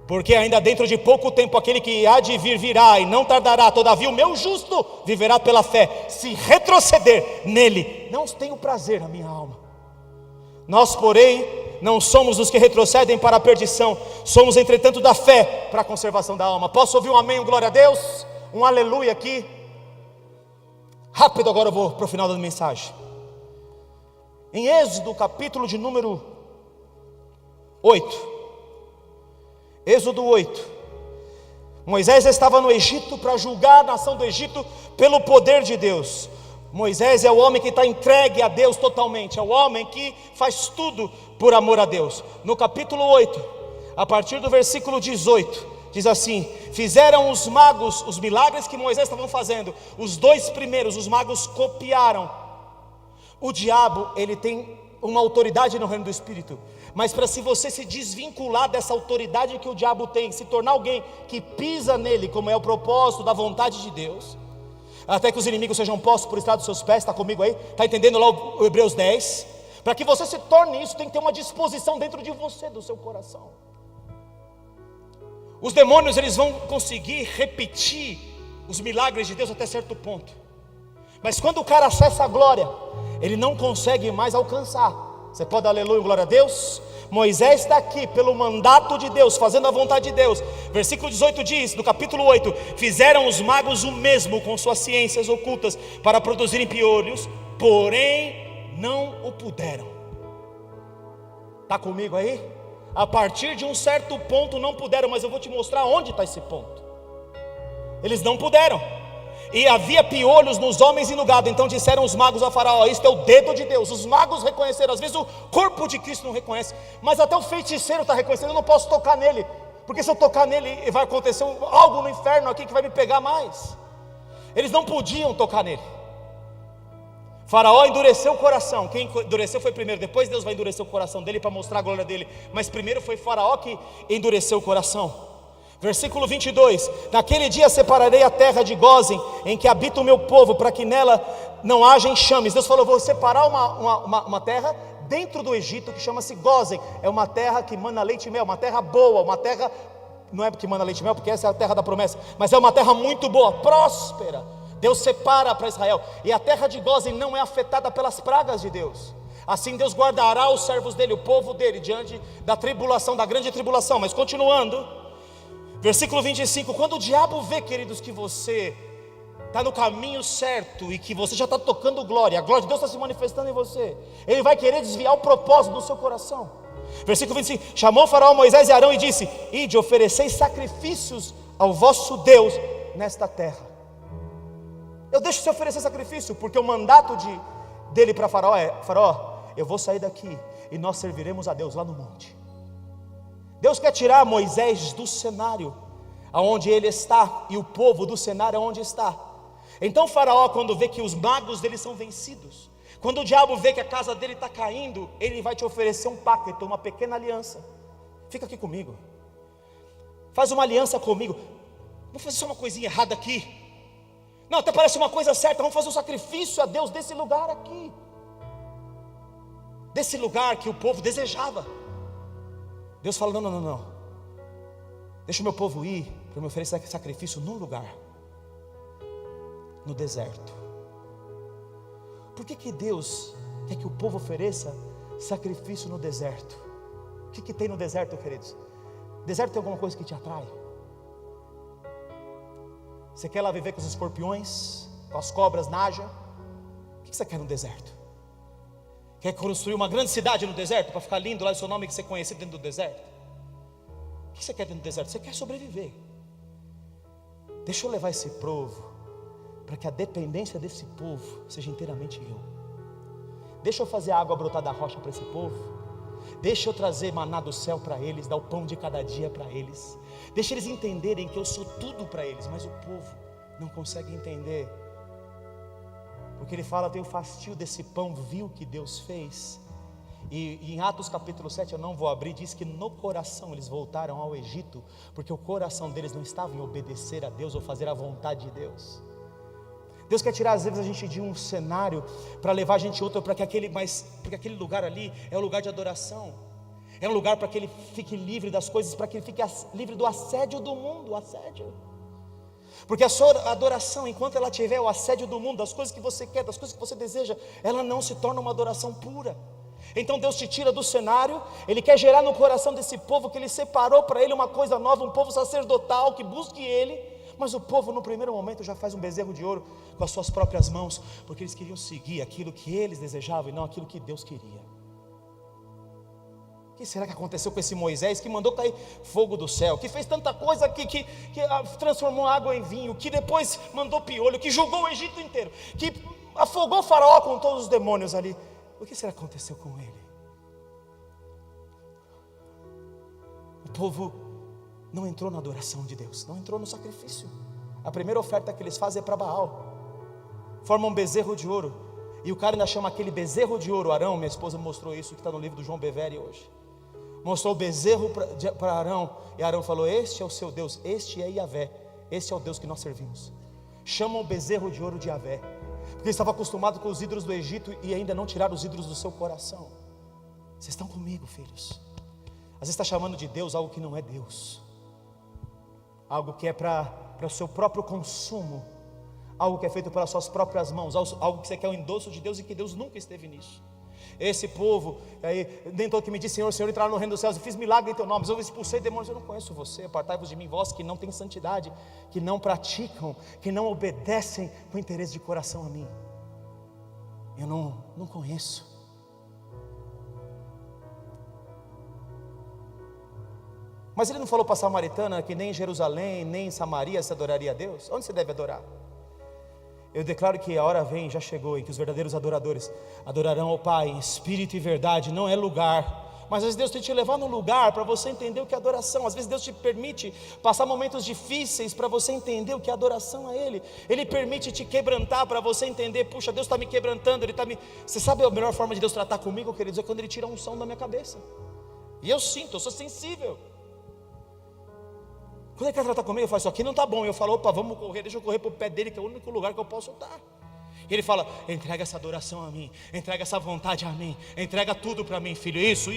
[SPEAKER 2] Porque ainda dentro de pouco tempo aquele que há de vir virá, e não tardará. Todavia o meu justo viverá pela fé. Se retroceder nele, não tenho prazer na minha alma. Nós, porém, não somos os que retrocedem para a perdição, somos entretanto da fé para a conservação da alma. Posso ouvir um amém, um glória a Deus, um aleluia aqui? Rápido, agora eu vou para o final da mensagem. Em Êxodo, capítulo de número 8. Êxodo 8. Moisés estava no Egito para julgar a nação do Egito pelo poder de Deus. Moisés é o homem que está entregue a Deus totalmente. É o homem que faz tudo por amor a Deus. No capítulo 8, a partir do versículo 18, diz assim: fizeram os magos os milagres que Moisés estava fazendo. Os dois primeiros, os magos copiaram. O diabo, ele tem uma autoridade no reino do Espírito. Mas para se você se desvincular dessa autoridade que o diabo tem, se tornar alguém que pisa nele, como é o propósito da vontade de Deus, até que os inimigos sejam postos por estrado dos seus pés. Está comigo aí? Está entendendo lá o Hebreus 10? Para que você se torne isso, tem que ter uma disposição dentro de você, do seu coração. Os demônios, eles vão conseguir repetir os milagres de Deus até certo ponto, mas quando o cara acessa a glória, ele não consegue mais alcançar. Você pode dar aleluia, glória a Deus? Moisés está aqui pelo mandato de Deus, fazendo a vontade de Deus. Versículo 18 diz, no capítulo 8: fizeram os magos o mesmo com suas ciências ocultas para produzirem piolhos, porém não o puderam. Está comigo aí? A partir de um certo ponto não puderam, mas eu vou te mostrar onde está esse ponto. Eles não puderam. E havia piolhos nos homens e no gado. Então disseram os magos a Faraó: isto é o dedo de Deus. Os magos reconheceram. Às vezes o corpo de Cristo não reconhece, mas até o feiticeiro está reconhecendo. Eu não posso tocar nele, porque se eu tocar nele vai acontecer algo no inferno aqui que vai me pegar mais. Eles não podiam tocar nele. Faraó endureceu o coração. Quem endureceu foi primeiro, depois Deus vai endurecer o coração dele para mostrar a glória dele. Mas primeiro foi Faraó que endureceu o coração. Versículo 22: naquele dia separarei a terra de Gósen, em que habita o meu povo, para que nela não haja enxames. Deus falou: vou separar uma terra dentro do Egito que chama-se Gósen. É uma terra que mana leite e mel, uma terra boa, uma terra, não é porque mana leite e mel, porque essa é a terra da promessa, mas é uma terra muito boa, próspera. Deus separa para Israel, e a terra de Gósen não é afetada pelas pragas de Deus. Assim Deus guardará os servos dele, o povo dele, diante da tribulação, da grande tribulação. Mas continuando, versículo 25: quando o diabo vê, queridos, que você está no caminho certo e que você já está tocando glória, a glória de Deus está se manifestando em você, ele vai querer desviar o propósito do seu coração. Versículo 25: chamou o faraó Moisés e Arão e disse: ide, ofereceis sacrifícios ao vosso Deus nesta terra. Eu deixo você oferecer sacrifício, porque o mandato dele para Faraó é: Faraó, eu vou sair daqui e nós serviremos a Deus lá no monte. Deus quer tirar Moisés do cenário aonde ele está e o povo do cenário aonde está. Então Faraó, quando vê que os magos dele são vencidos, quando o diabo vê que a casa dele está caindo, ele vai te oferecer um pacto, uma pequena aliança. Fica aqui comigo, faz uma aliança comigo. Vamos fazer só uma coisinha errada aqui. Não, até parece uma coisa certa. Vamos fazer um sacrifício a Deus desse lugar aqui, desse lugar que o povo desejava. Deus fala: não, deixa o meu povo ir para me oferecer sacrifício num lugar, no deserto. Por que Deus quer que o povo ofereça sacrifício no deserto? O que tem no deserto, queridos? Deserto tem alguma coisa que te atrai? Você quer lá viver com os escorpiões, com as cobras naja? O que você quer no deserto? Quer construir uma grande cidade no deserto, para ficar lindo lá, o seu nome que ser conhecido dentro do deserto? O que você quer dentro do deserto? Você quer sobreviver. Deixa eu levar esse povo, para que a dependência desse povo seja inteiramente eu. Deixa eu fazer a água brotar da rocha para esse povo. Deixa eu trazer maná do céu para eles, dar o pão de cada dia para eles. Deixa eles entenderem que eu sou tudo para eles. Mas o povo não consegue entender, porque ele fala: tem o fastio desse pão vil que Deus fez. E em Atos capítulo 7, eu não vou abrir, diz que no coração eles voltaram ao Egito, porque o coração deles não estava em obedecer a Deus ou fazer a vontade de Deus. Deus quer tirar às vezes a gente de um cenário para levar a gente outro, porque aquele lugar ali é um lugar de adoração, é um lugar para que ele fique livre das coisas, para que ele fique livre do assédio do mundo, porque a sua adoração, enquanto ela tiver o assédio do mundo, das coisas que você quer, das coisas que você deseja, ela não se torna uma adoração pura. Então Deus te tira do cenário, Ele quer gerar no coração desse povo que Ele separou para Ele uma coisa nova, um povo sacerdotal que busque Ele. Mas o povo no primeiro momento já faz um bezerro de ouro com as suas próprias mãos, porque eles queriam seguir aquilo que eles desejavam e não aquilo que Deus queria. O que será que aconteceu com esse Moisés, que mandou cair fogo do céu, que fez tanta coisa, que transformou água em vinho, que depois mandou piolho, que julgou o Egito inteiro, que afogou o faraó com todos os demônios ali? O que será que aconteceu com ele? O povo não entrou na adoração de Deus, não entrou no sacrifício. A primeira oferta que eles fazem é para Baal, formam um bezerro de ouro, e o cara ainda chama aquele bezerro de ouro Arão. Minha esposa mostrou isso, que está no livro do João Bevere hoje. Mostrou o bezerro para Arão, e Arão falou: este é o seu Deus, este é Yahvé, este é o Deus que nós servimos. Chamam o bezerro de ouro de Yahvé, porque estava acostumado com os ídolos do Egito e ainda não tiraram os ídolos do seu coração. Vocês estão comigo, filhos? Às vezes está chamando de Deus algo que não é Deus, algo que é para o seu próprio consumo, algo que é feito pelas suas próprias mãos, algo que você quer o endosso de Deus e que Deus nunca esteve nisso. Esse povo, aí, nem todo que me diz Senhor, Senhor, entrar no reino dos céus, eu fiz milagre em teu nome, mas eu expulsei demônios. Eu não conheço você, apartai-vos de mim, vós que não têm santidade, que não praticam, que não obedecem com interesse de coração a mim. Eu não conheço. Mas ele não falou para a samaritana que nem em Jerusalém, nem em Samaria se adoraria a Deus? Onde você deve adorar? Eu declaro que a hora vem, já chegou, em que os verdadeiros adoradores adorarão ao Pai em espírito e verdade. Não é lugar, mas às vezes Deus tem que te levar num lugar para você entender o que é adoração. Às vezes Deus te permite passar momentos difíceis para você entender o que é adoração a Ele. Ele permite te quebrantar para você entender: puxa, Deus está me quebrantando, Ele está me... Você sabe a melhor forma de Deus tratar comigo, queridos? É quando Ele tira a unção da minha cabeça. E eu sinto, eu sou sensível. Quando Ele quer tratar comigo, eu falo: isso aqui não está bom. Eu falo: opa, vamos correr, deixa eu correr para o pé dele, que é o único lugar que eu posso estar. E Ele fala: entrega essa adoração a mim, entrega essa vontade a mim, entrega tudo para mim, filho. Isso.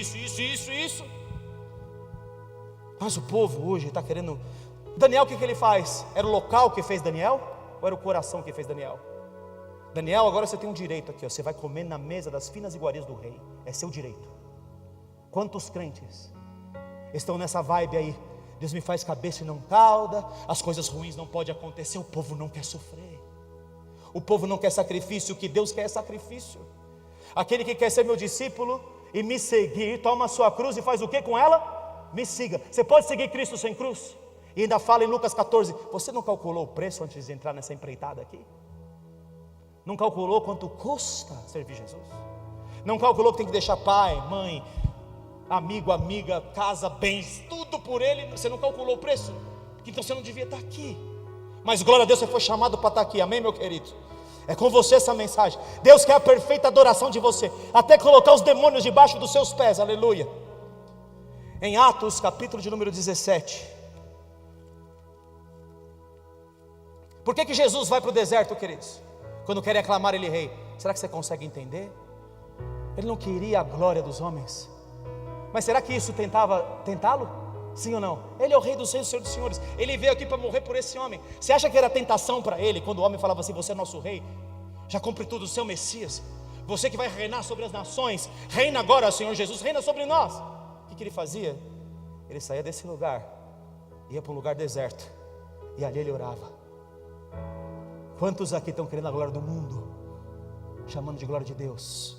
[SPEAKER 2] Mas o povo hoje está querendo... Daniel, o que ele faz? Era o local que fez Daniel? Ou era o coração que fez Daniel? Daniel, agora você tem um direito aqui, ó. Você vai comer na mesa das finas iguarias do rei. É seu direito. Quantos crentes estão nessa vibe aí? Deus me faz cabeça e não cauda, as coisas ruins não podem acontecer, o povo não quer sofrer. O povo não quer sacrifício, o que Deus quer é sacrifício. Aquele que quer ser meu discípulo e me seguir, toma a sua cruz e faz o que com ela? Me siga. Você pode seguir Cristo sem cruz? E ainda fala em Lucas 14, você não calculou o preço antes de entrar nessa empreitada aqui? Não calculou quanto custa servir Jesus? Não calculou que tem que deixar pai, mãe, amigo, amiga, casa, bens, tudo por ele? Você não calculou o preço? Então você não devia estar aqui. Mas glória a Deus, você foi chamado para estar aqui, amém, meu querido? É com você essa mensagem. Deus quer a perfeita adoração de você, até colocar os demônios debaixo dos seus pés, aleluia. Em Atos, capítulo de número 17. Por que Jesus vai para o deserto, queridos? Quando querem aclamar ele rei. Será que você consegue entender? Ele não queria a glória dos homens. Mas será que isso tentá-lo? Sim ou não? Ele é o rei dos reis, o senhor dos senhores. Ele veio aqui para morrer por esse homem. Você acha que era tentação para ele, quando o homem falava assim, você é nosso rei, já cumpre tudo, o seu Messias, você que vai reinar sobre as nações, reina agora, Senhor Jesus, reina sobre nós. O que ele fazia? Ele saía desse lugar, ia para um lugar deserto, e ali ele orava. Quantos aqui estão querendo a glória do mundo, chamando de glória de Deus?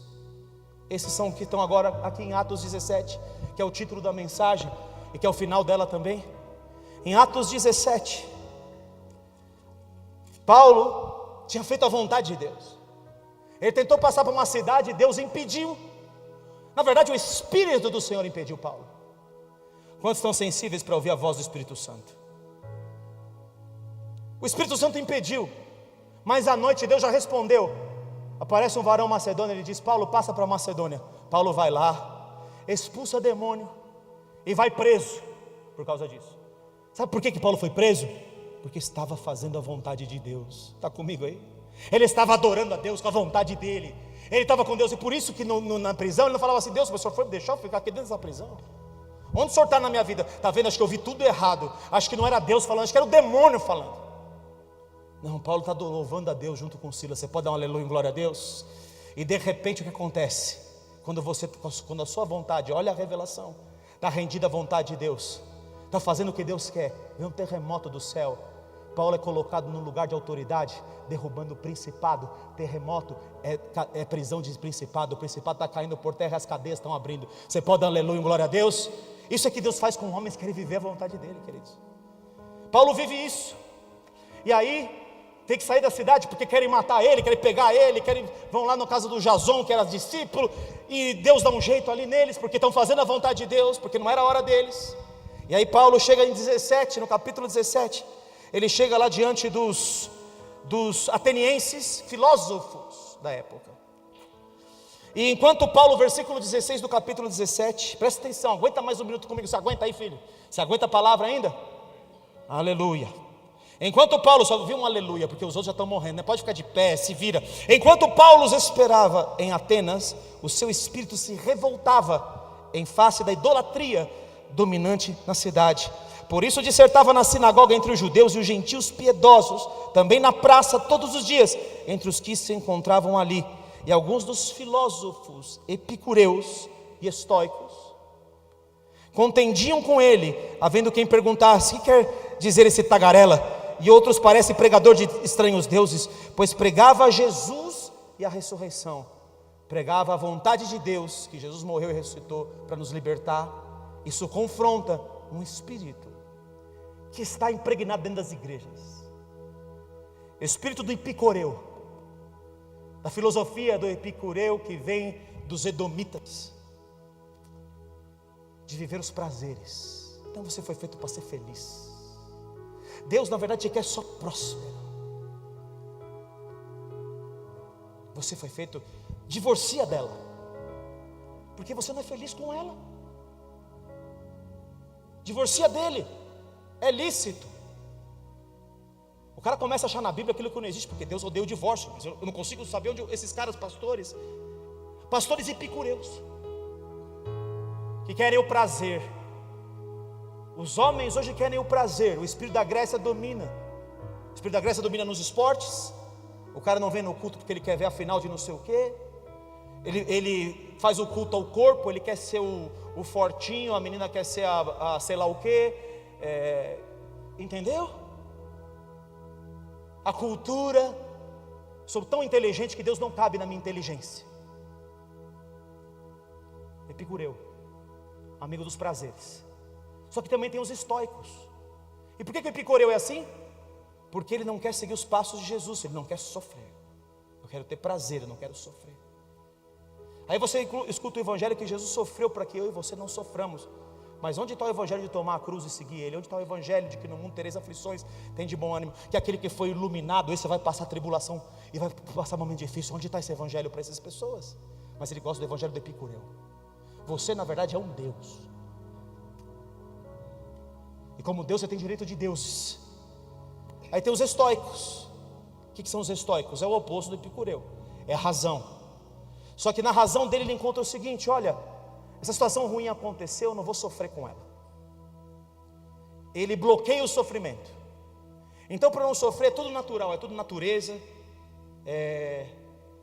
[SPEAKER 2] Esses são que estão agora aqui em Atos 17, que é o título da mensagem, e que é o final dela também. Em Atos 17, Paulo tinha feito a vontade de Deus. Ele tentou passar por uma cidade e Deus impediu. Na verdade, o Espírito do Senhor impediu Paulo. Quantos estão sensíveis para ouvir a voz do Espírito Santo? O Espírito Santo impediu, mas à noite Deus já respondeu. Aparece um varão macedônio, ele diz, Paulo, passa para a Macedônia. Paulo vai lá, expulsa demônio e vai preso por causa disso. Sabe por que Paulo foi preso? Porque estava fazendo a vontade de Deus. Está comigo aí? Ele estava adorando a Deus com a vontade dele. Ele estava com Deus, e por isso que na prisão ele não falava assim, Deus, o senhor foi me deixar eu ficar aqui dentro dessa prisão? Onde o senhor está na minha vida? Está vendo? Acho que eu vi tudo errado. Acho que não era Deus falando, acho que era o demônio falando. Não, Paulo está louvando a Deus junto com Silas. Você pode dar um aleluia em glória a Deus? E de repente o que acontece? Quando a sua vontade, olha a revelação, está rendida à vontade de Deus, está fazendo o que Deus quer, vem um terremoto do céu. Paulo é colocado num lugar de autoridade, derrubando o principado. Terremoto é prisão de principado. O principado está caindo por terra, as cadeias estão abrindo. Você pode dar aleluia em glória a Deus? Isso é que Deus faz com homens que querem viver a vontade dele, queridos. Paulo vive isso. E aí tem que sair da cidade porque querem matar ele, querem pegar ele, vão lá na casa do Jason, que era discípulo, e Deus dá um jeito ali neles, porque estão fazendo a vontade de Deus, porque não era a hora deles. E aí Paulo chega em 17, no capítulo 17, ele chega lá diante dos atenienses, filósofos da época. E enquanto Paulo, versículo 16 do capítulo 17, presta atenção, aguenta mais um minuto comigo, você aguenta aí, filho? Você aguenta a palavra ainda? Aleluia. Enquanto Paulo, só viu um aleluia, porque os outros já estão morrendo, né? Pode ficar de pé, se vira. Enquanto Paulo os esperava em Atenas, o seu espírito se revoltava em face da idolatria dominante na cidade. Por isso dissertava na sinagoga entre os judeus e os gentios piedosos, também na praça todos os dias, entre os que se encontravam ali. E alguns dos filósofos epicureus e estoicos contendiam com ele, havendo quem perguntasse, o que quer dizer esse tagarela? E outros parecem pregador de estranhos deuses, pois pregava Jesus e a ressurreição, pregava a vontade de Deus, que Jesus morreu e ressuscitou para nos libertar. Isso confronta um espírito que está impregnado dentro das igrejas, espírito do epicureu, da filosofia do epicureu, que vem dos edomitas, de viver os prazeres. Então você foi feito para ser feliz. Deus na verdade te quer só próspero. Você foi feito, divorcia dela, porque você não é feliz com ela. Divorcia dele, é lícito. O cara começa a achar na Bíblia aquilo que não existe, porque Deus odeia o divórcio. Mas eu não consigo saber onde esses caras, pastores epicureus, que querem o prazer. Os homens hoje querem o prazer. O espírito da Grécia domina. O espírito da Grécia domina nos esportes. O cara não vem no culto porque ele quer ver a final de não sei o quê. Ele faz o culto ao corpo. Ele quer ser o fortinho, a menina quer ser a sei lá o quê. Entendeu? A cultura. Sou tão inteligente que Deus não cabe na minha inteligência. Epicureu, amigo dos prazeres. Só que também tem os estoicos. E por que o epicureu é assim? Porque ele não quer seguir os passos de Jesus, ele não quer sofrer. Eu quero ter prazer, eu não quero sofrer. Aí você escuta o evangelho que Jesus sofreu para que eu e você não soframos. Mas onde está o evangelho de tomar a cruz e seguir ele? Onde está o evangelho de que no mundo tereis aflições, tem de bom ânimo, que aquele que foi iluminado, esse vai passar tribulação e vai passar momento difícil? Onde está esse evangelho para essas pessoas? Mas ele gosta do evangelho do epicureu. Você na verdade é um Deus, e como Deus você tem direito de deuses. Aí tem os estoicos. O que são os estoicos? É o oposto do epicureu, é a razão. Só que na razão dele ele encontra o seguinte: olha, essa situação ruim aconteceu, eu não vou sofrer com ela. Ele bloqueia o sofrimento. Então, para não sofrer, é tudo natural, é tudo natureza.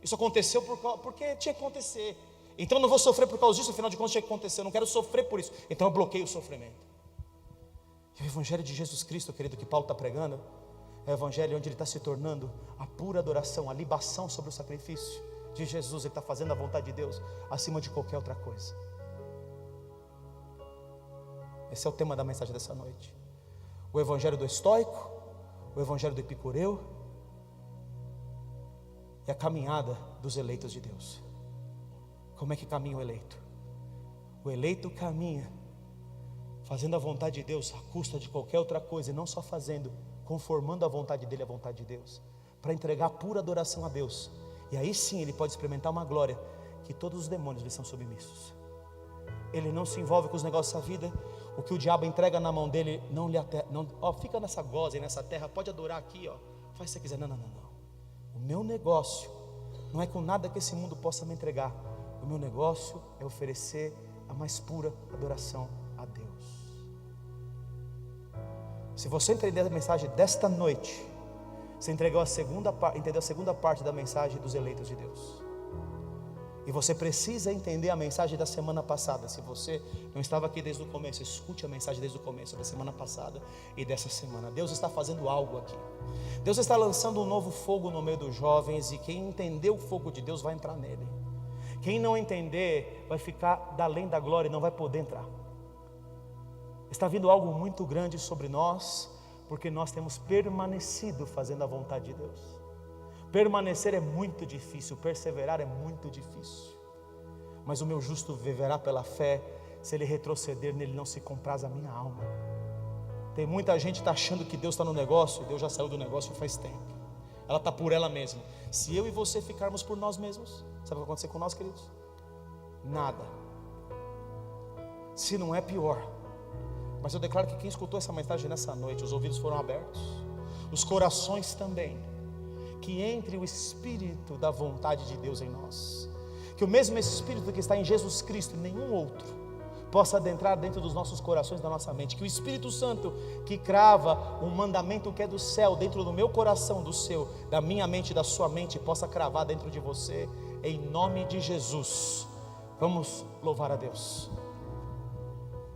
[SPEAKER 2] Isso aconteceu porque tinha que acontecer. Então, eu não vou sofrer por causa disso, afinal de contas tinha que acontecer. Eu não quero sofrer por isso. Então, eu bloqueio o sofrimento. E o evangelho de Jesus Cristo, querido, que Paulo está pregando, é o evangelho onde ele está se tornando a pura adoração, a libação sobre o sacrifício de Jesus. Ele está fazendo a vontade de Deus acima de qualquer outra coisa. Esse é o tema da mensagem dessa noite. O evangelho do estoico, o evangelho do epicureu e a caminhada dos eleitos de Deus. Como é que caminha o eleito? O eleito caminha fazendo a vontade de Deus à custa de qualquer outra coisa, e não só fazendo, conformando a vontade dele à vontade de Deus, para entregar pura adoração a Deus. E aí sim ele pode experimentar uma glória que todos os demônios lhe são submissos. Ele não se envolve com os negócios da vida. O que o diabo entrega na mão dele não lhe fica nessa goza e nessa terra, pode adorar aqui, faz o que você quiser. Não. O meu negócio não é com nada que esse mundo possa me entregar. O meu negócio é oferecer a mais pura adoração a Deus. Se você entender a mensagem desta noite, você entendeu a segunda parte da mensagem dos eleitos de Deus. E você precisa entender a mensagem da semana passada. Se você não estava aqui desde o começo, escute a mensagem desde o começo da semana passada e dessa semana. Deus está fazendo algo aqui. Deus está lançando um novo fogo no meio dos jovens, e quem entender o fogo de Deus vai entrar nele. Quem não entender vai ficar além da glória e não vai poder entrar. Está vindo algo muito grande sobre nós, porque nós temos permanecido fazendo a vontade de Deus. Permanecer é muito difícil, perseverar é muito difícil. Mas o meu justo viverá pela fé. Se ele retroceder, nele não se compraz a minha alma. Tem muita gente que está achando que Deus está no negócio, e Deus já saiu do negócio faz tempo. Ela está por ela mesma. Se eu e você ficarmos por nós mesmos, sabe o que vai acontecer com nós, queridos? Nada. Se não é pior. Mas eu declaro que quem escutou essa mensagem nessa noite, os ouvidos foram abertos, os corações também. Que entre o Espírito da vontade de Deus em nós, que o mesmo Espírito que está em Jesus Cristo e nenhum outro possa adentrar dentro dos nossos corações, da nossa mente, que o Espírito Santo que crava um mandamento que é do céu dentro do meu coração, do seu, da minha mente, da sua mente, possa cravar dentro de você, em nome de Jesus. Vamos louvar a Deus.